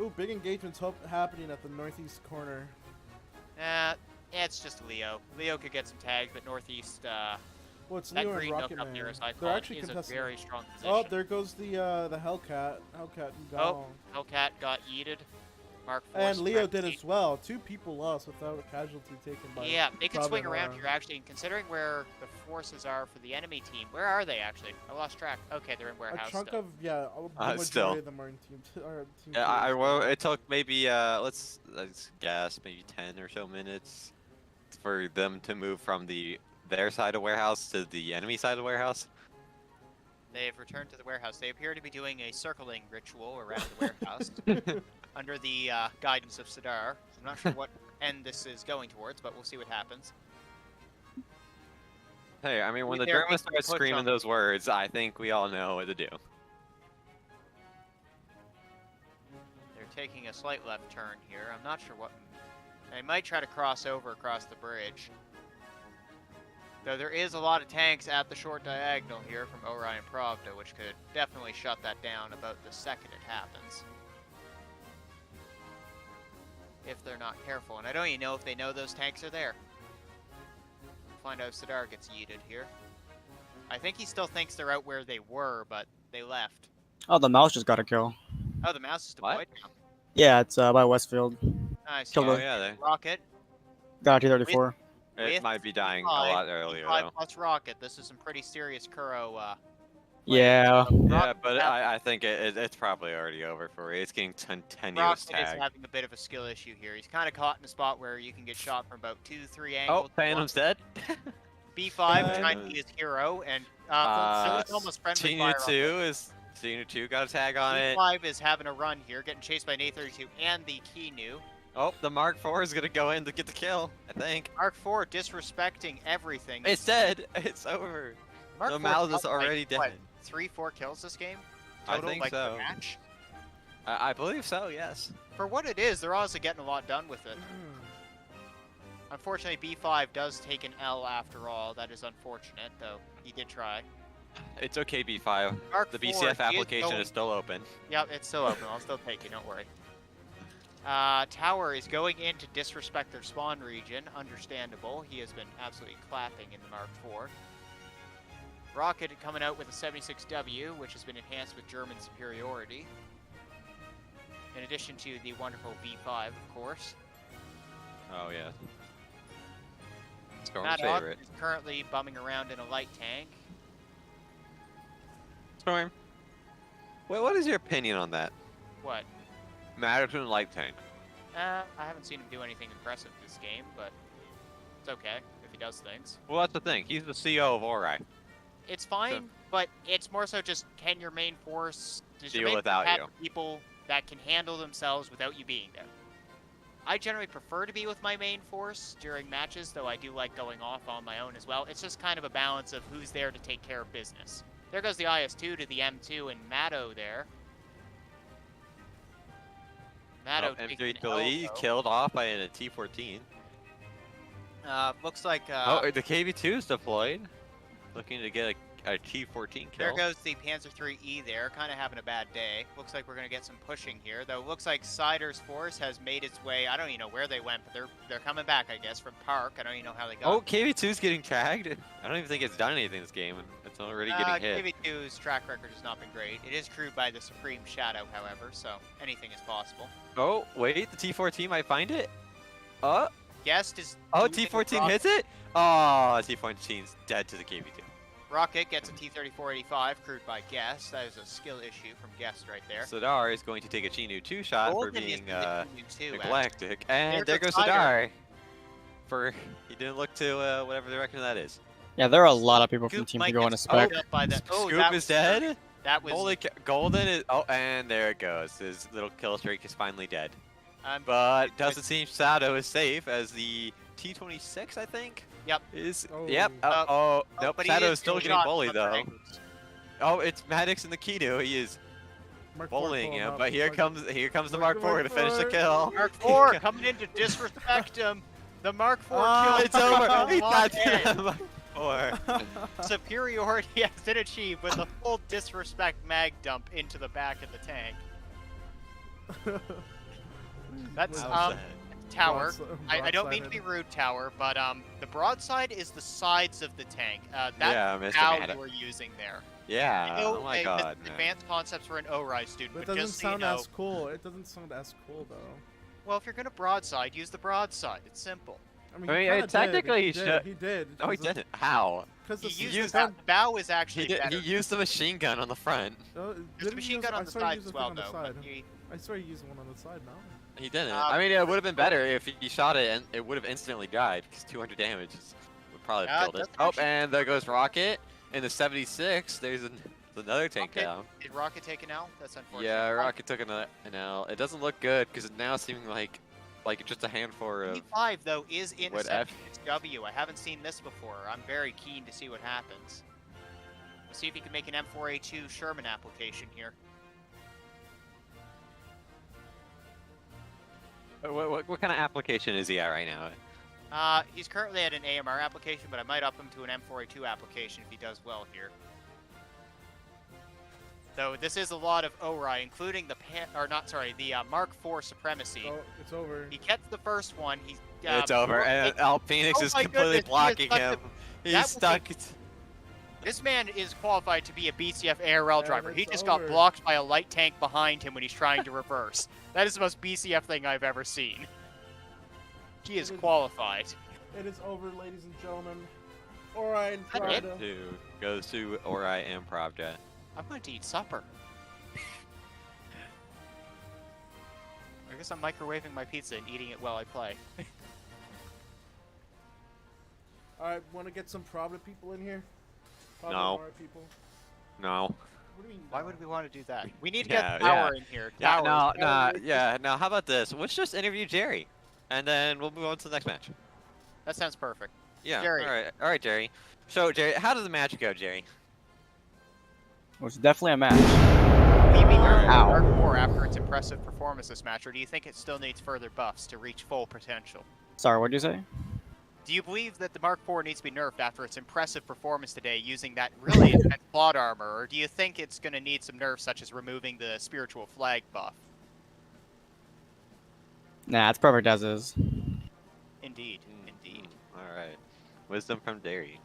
Ooh, big engagements happening at the northeast corner. It's just Leo. Leo could get some tags, but northeast, Well, it's that Leo and green Rocket nook Man. up there, as I They're call it, actually is a contesting. very strong position. Oh, there goes the Hellcat. Hellcat gone. Hellcat got yeeted. Mark 4 And Leo did supremacy. as well. 2 people lost without a casualty taken by. Yeah, they can Pravda swing and around Ori. here, actually. And considering where the forces are for the enemy team, where are they, actually? I lost track. Okay, they're in warehouse A chunk still. of the majority Still. of them are in team. Team Yeah, two. well, it took maybe let's guess maybe 10 or so minutes for them to move from their side of warehouse to the enemy side of warehouse. They have returned to the warehouse. They appear to be doing a circling ritual around the warehouse under the guidance of Sidar. I'm not sure what end this is going towards, but we'll see what happens. Hey, I mean, when the They're Germans making a start push screaming on- those words, I think we all know what to do. They're taking a slight left turn here. I'm not sure what... They might try to cross over across the bridge. Though there is a lot of tanks at the short diagonal here from Ori and Pravda, which could definitely shut that down about the second it happens. If they're not careful. And I don't even know if they know those tanks are there. We'll find out if Sidar gets yeeted here. I think he still thinks they're out where they were, but they left. Oh, the mouse just got a kill. Oh, the mouse is What? deployed now. Yeah, it's by Westfield. Nice. Killed Oh it. yeah, Rocket. Got a T-34. it With might be dying a five- lot earlier Five though. plus Rocket. This is some pretty serious Kuro. Yeah. Yeah, but I think it's probably already over for you. It's getting tenuous Rocket is tag. having a bit of a skill issue here. He's kind of caught in a spot where you can get shot from about 2-3 Oh, angles. Phantom's dead. B5 Phantom. trying to be his hero, and so it's almost friendly Senior fire. 2 is Senior 2 got a tag on it. B5 is having a run here, getting chased by an A32 and the Kinu. Oh, the Mark 4 is gonna go in to get the kill. I think Mark 4 disrespecting everything. it's dead. It's over. Mark the 4's Mouse is got, already like, dead. what, 3-4 kills this game? I Total, think like, so. The match? I believe so. Yes. For what it is, they're honestly getting a lot done with it. Unfortunately, B5 does take an L after all. That is unfortunate, though he did try. It's okay, B5. Mark The 4, BCF he application going- is still open. Yep, it's still open. I'll still take it, don't worry. Tower is going in to disrespect their spawn region. Understandable. He has been absolutely clapping in the Mark IV. Rocket coming out with a 76W, which has been enhanced with German superiority. In addition to the wonderful V5, of course. Oh yeah. Storm's Mad Hawk favorite. is currently bumming around in a light tank. Storm. What is your opinion on that? What? Matterton light tank. I haven't seen him do anything impressive this game, but it's okay if he does things. Well, that's the thing. He's the CEO of Ori. It's fine, but it's more so just can your main force does your Deal main without force have you. people that can handle themselves without you being there. I generally prefer to be with my main force during matches, though I do like going off on my own as well. It's just kind of a balance of who's there to take care of business. There goes the IS-2 to the M2 and Matto there. Mato M3 taking Khalid elbow. killed off by a T14. Looks like Oh, the KV2 is deployed. Looking to get a T14 kill. there goes the Panzer IIIe there, kind of having a bad day. Looks like we're going to get some pushing here, though. Looks like Sider's force has made its way. I don't even know where they went, but they're coming back, I guess, from Park. I don't even know how they got. Oh, KV2's getting tagged. I don't even think it's done anything this game. It's already getting hit. KV2's track record has not been great. It is crewed by the Supreme Shadow, however, so anything is possible. Oh, wait, the T14 might find it. Oh, Guest is. oh, doing T14 rock- hits it. Oh, T14's dead to the KV2. Rocket gets a T-34-85 crewed by Guest. That is a skill issue from Guest right there. Sadar is going to take a Chinu 2 shot for Golden is being in the Chinu 2, neglected. And There's there a goes Sider. Sadar. He didn't look to whatever direction that is. Yeah, there are a lot of people from Scoop Team might to go get on a spec. scoped up by the, oh, Scoop that is was- dead. That was. Holy Golden is. Oh, and there it goes. His little kill streak is finally dead. um, But doesn't seem Sado is safe as the T26, I think. Yep. Is Oh. yep. Oh, nope. but he Sado is is still getting getting shot bullied from the though. angles. Oh, it's Maddox in the Kino. He is Mark IV bullying pulling him, up. but here Mark- comes the Mark Mark IV to finish the IV. kill. Mark IV coming in to disrespect him. The Mark IV Ah, kill. It's over. He Long got end. the Mark IV. Superiority has been achieved with a full disrespect mag dump into the back of the tank. That's How's that? tower. Broadside- I don't mean to be broadsided. rude, tower, but the broadside is the sides of the tank. That Yeah, Mr. bow Maddox. you were using there. Yeah. I know, Oh my the God. man. advanced concepts for an ORI student, But it but doesn't just so you sound know, as cool. It doesn't sound as cool though. well, if you're gonna broadside, use the broadside. It's simple. I he mean, kinda technically did. he should- He did. No, he didn't. How? Because He the used used the bow is He actually did. better. He used the machine gun on the front. There's a machine gun on the side as well, though. But he, I swear he used one on the side now. He didn't. Uh, I mean, it would have been better if he shot it and it would have instantly died because 200 damage would probably have killed it. that's Oh, actually- and there goes Rocket. In the 76, there's another tank Okay. down. Did Rocket take an L? That's unfortunate. Yeah, Rocket took an L. It doesn't look good because it's now seeming like just a handful of. E5 though is in a What F? 76W. I haven't seen this before. I'm very keen to see what happens. We'll see if he can make an M4A2 Sherman application here. What kind of application is he at right now? He's currently at an AMR application, but I might up him to an M4A2 application if he does well here. Though this is a lot of ORI, including the Mark IV Supremacy. Oh, it's over. He gets the first one. He's It's over, and Al Phoenix Oh is my completely goodness, he is blocking stuck him. That He's was stuck. This man is qualified to be a BCF ARL Yeah, driver. He it's just over. got blocked by a light tank behind him when he's trying to reverse. That is the most BCF thing I've ever seen. He is qualified. It is over, ladies and gentlemen. Alright, That it? Prada. Goes to Ori and Pravda. I'm going to eat supper. I guess I'm microwaving my pizza and eating it while I play. Alright, want to get some Prada people in here? Prada No. Mara people. No. What do you mean? Why no? would we want to do that? We need to Yeah, get power in here. Yeah, Tower. no. How about this? Let's just interview Jerry, and then we'll move on to the next match. That sounds perfect. Yeah. Jerry. All right, Jerry. So, Jerry, how did the match go, Jerry? It was definitely a match. Will you be nerfed Ow. Mark IV after its impressive performance this match, or do you think it still needs further buffs to reach full potential? Sorry, what did you say? Do you believe that the Mark IV needs to be nerfed after its impressive performance today using that really intense plot armor, or do you think it's going to need some nerfs such as removing the spiritual flag buff? Nah, it's perfect as is. Indeed, indeed. All right. Wisdom from Jerry.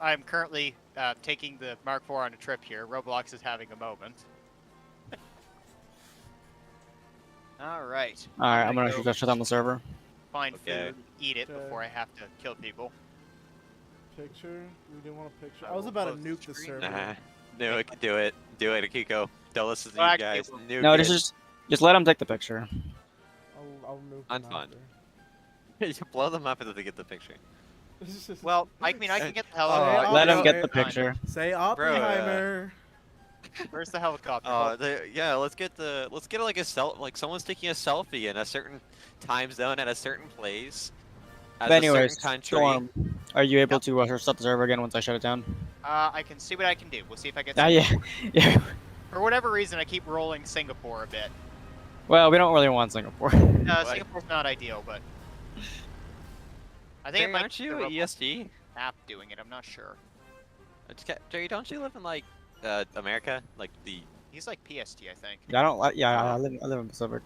I'm currently taking the Mark IV on a trip here. Roblox is having a moment. All right. Alright, I'm gonna go just shut down the server. find Okay. food, eat it Okay. before I have to kill people. Picture? We didn't want a picture. I I was will about to close the nuke the screen. server. Nah. No, it can do it. Do it, Akiko. Don't listen to Well, you actually, guys. we'll- Nuke No, it. just let him take the picture. I'll nuke I'm them fun. after. You blow them up and they get the picture. Well, I mean, I can get the Oh, helicopter. Let him no, get the picture. Say Oppenheimer. Where's the helicopter? Yeah. Let's get like like someone's taking a selfie in a certain time zone at a certain place. As But anyways, a certain country. Storm, are you able to restart the server again once I shut it down? I can see what I can do. We'll see if I get. Ah, yeah. Yeah. For whatever reason, I keep rolling Singapore a bit. Well, we don't really want Singapore. Singapore's not ideal, but I think it Jerry, might aren't be you the Roblox ESG? app doing it. I'm not sure. Jerry, don't you live in like America? Like the He's like PST, I think. Yeah, I don't like. Yeah, I live in Pacific.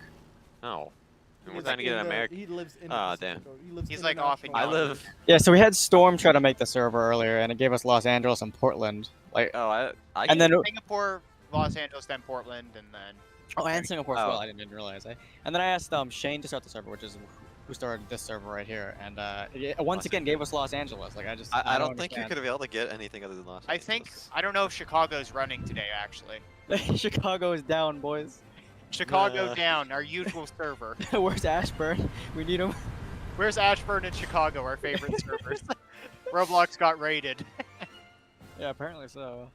no. He We're lives trying to get in an the- America. He lives in. Ah, the damn. Pacific. He lives He's, like, off in international. I live. Yeah, so we had Storm try to make the server earlier, and it gave us Los Angeles and Portland. Like, Oh, I and then Singapore, Los Angeles, then Portland, and then oh, and Singapore as well. Oh. I didn't realize. And then I asked Shane to start the server, which is who started this server right here, and it once Los again gave us Los Angeles. Like, I don't think you're understand. gonna be able to get anything other than Los I Angeles. think I don't know if Chicago's running today. Actually, Chicago is down, boys. Chicago Nah. down, our usual server. Where's Ashburn? We need him. Where's Ashburn and Chicago, our favorite servers? Roblox got raided. Yeah, apparently so.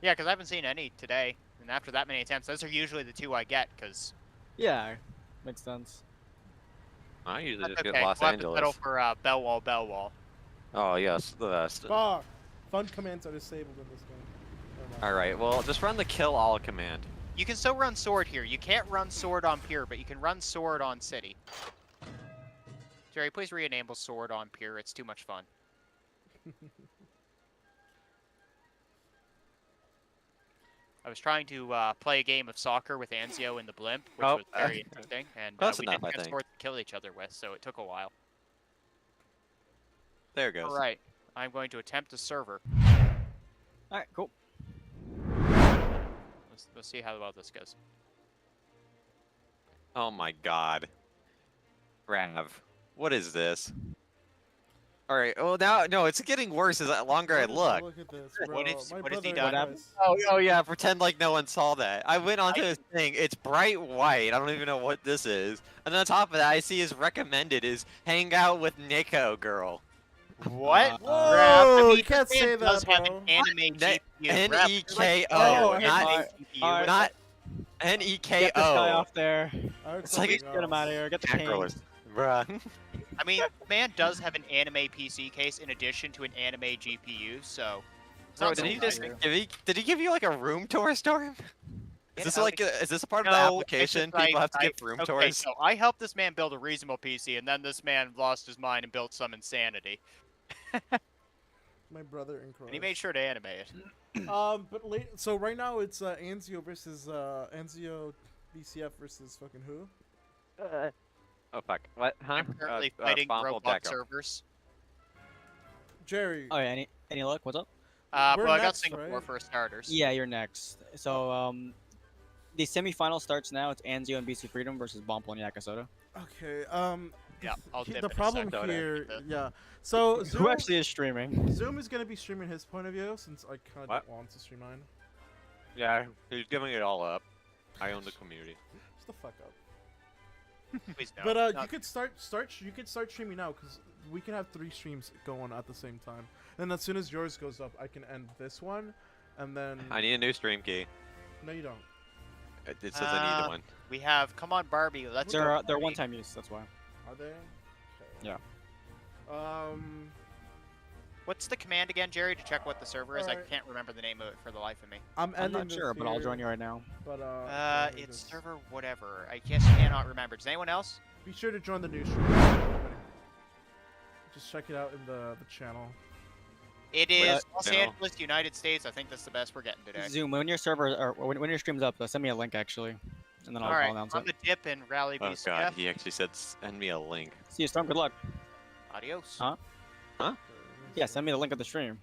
Yeah, because I haven't seen any today, and after that many attempts, those are usually the two I get. Because Yeah, makes sense. I usually that's just okay. get Los We'll have to settle Angeles. for Bellwall, Bellwall. Oh yes, the best. Fuck. Fun commands are disabled in this game. Never mind. All right, well, just run the kill all command. You can still run sword here. You can't run sword on Pier, but you can run sword on City. Jerry, please re-enable sword on Pier. It's too much fun. I was trying to play a game of soccer with Anzio in the blimp, which Oh, was very interesting, and close we enough, didn't I have think. swords to kill each other with, so it took a while. There it goes. All right, I'm going to attempt a server. All right, cool. Let's see how well this goes. Oh my god. Rav, what is this? All right. Well, now no, it's getting worse as the longer I look. Look at this, bro. What is- My what has he brother done? is- Oh yeah, pretend like no one saw that. I went onto his thing. It's bright white. I don't even know what this is. And then on top of that, I see his recommended is hang out with Nico girl. What? Whoa, Raph, I mean, you can't this man say does that, have bro. an anime Ne- GPU. Raph, you're like, N-E-K-O, Oh, an not- anime GPU. alright. Not Get this guy N-E-K-O. off there. I heard It's like- something Get him out of else. here. Get the Macros. king. Bruh. I mean, man does have an anime PC case in addition to an anime GPU, so. it's Bro, not did so he just bad. did he give you like a room tour, Storm? Get Is this out like of is this a part of the No, it's application? just People have to get room okay, tours. so I helped this man build a reasonable PC, and then this man lost his mind and built some insanity. My brother in Croatia. And he made sure to animate it. But so right now it's Anzio versus Anzio BCF versus fucking who? Oh fuck! What? Huh? I'm currently fighting Fumble Roblox Deco. servers. Jerry. Oh yeah. Any luck? What's up? We're Well, I got next, Singapore right? for starters. Yeah, you're next. So the semifinal starts now. It's Anzio and BC Freedom versus Bomple and Yakasoda. Okay. Yeah, I'll dip the in a problem sec. here, Don't yeah. So Zoom, Who actually is streaming? Zoom is gonna be streaming his point of view since I kind of What? don't want to stream mine. Yeah, he's giving it all up. I own the community. Just the fuck up. Please don't. But No, you could start streaming now because we can have 3 streams going at the same time. Then as soon as yours goes up, I can end this one, and then I need a new stream key. no, you don't. It says I need one. we have. Come on, Barbie. Let's go. They're Barbie. one-time use. That's why. Are they? Okay. Yeah. What's the command again, Jerry, to check what the server is? Alright. I can't remember the name of it for the life of me. I'm I'm ending not this sure, but I'll here, join you right now. But here it It's is. server whatever. I guess cannot remember. Does anyone else? Be sure to join the new stream. everybody. Just check it out in the channel. It is What Los channel? Angeles, United States. I think that's the best we're getting today. Zoom, when your server or when your stream's up, send me a link actually, and then I'll All right, announce on it. the dip and rally Oh BCF. god, he actually said send me a link. See you, Storm. Good luck. Adios. Huh? Yeah, send me the link of the stream.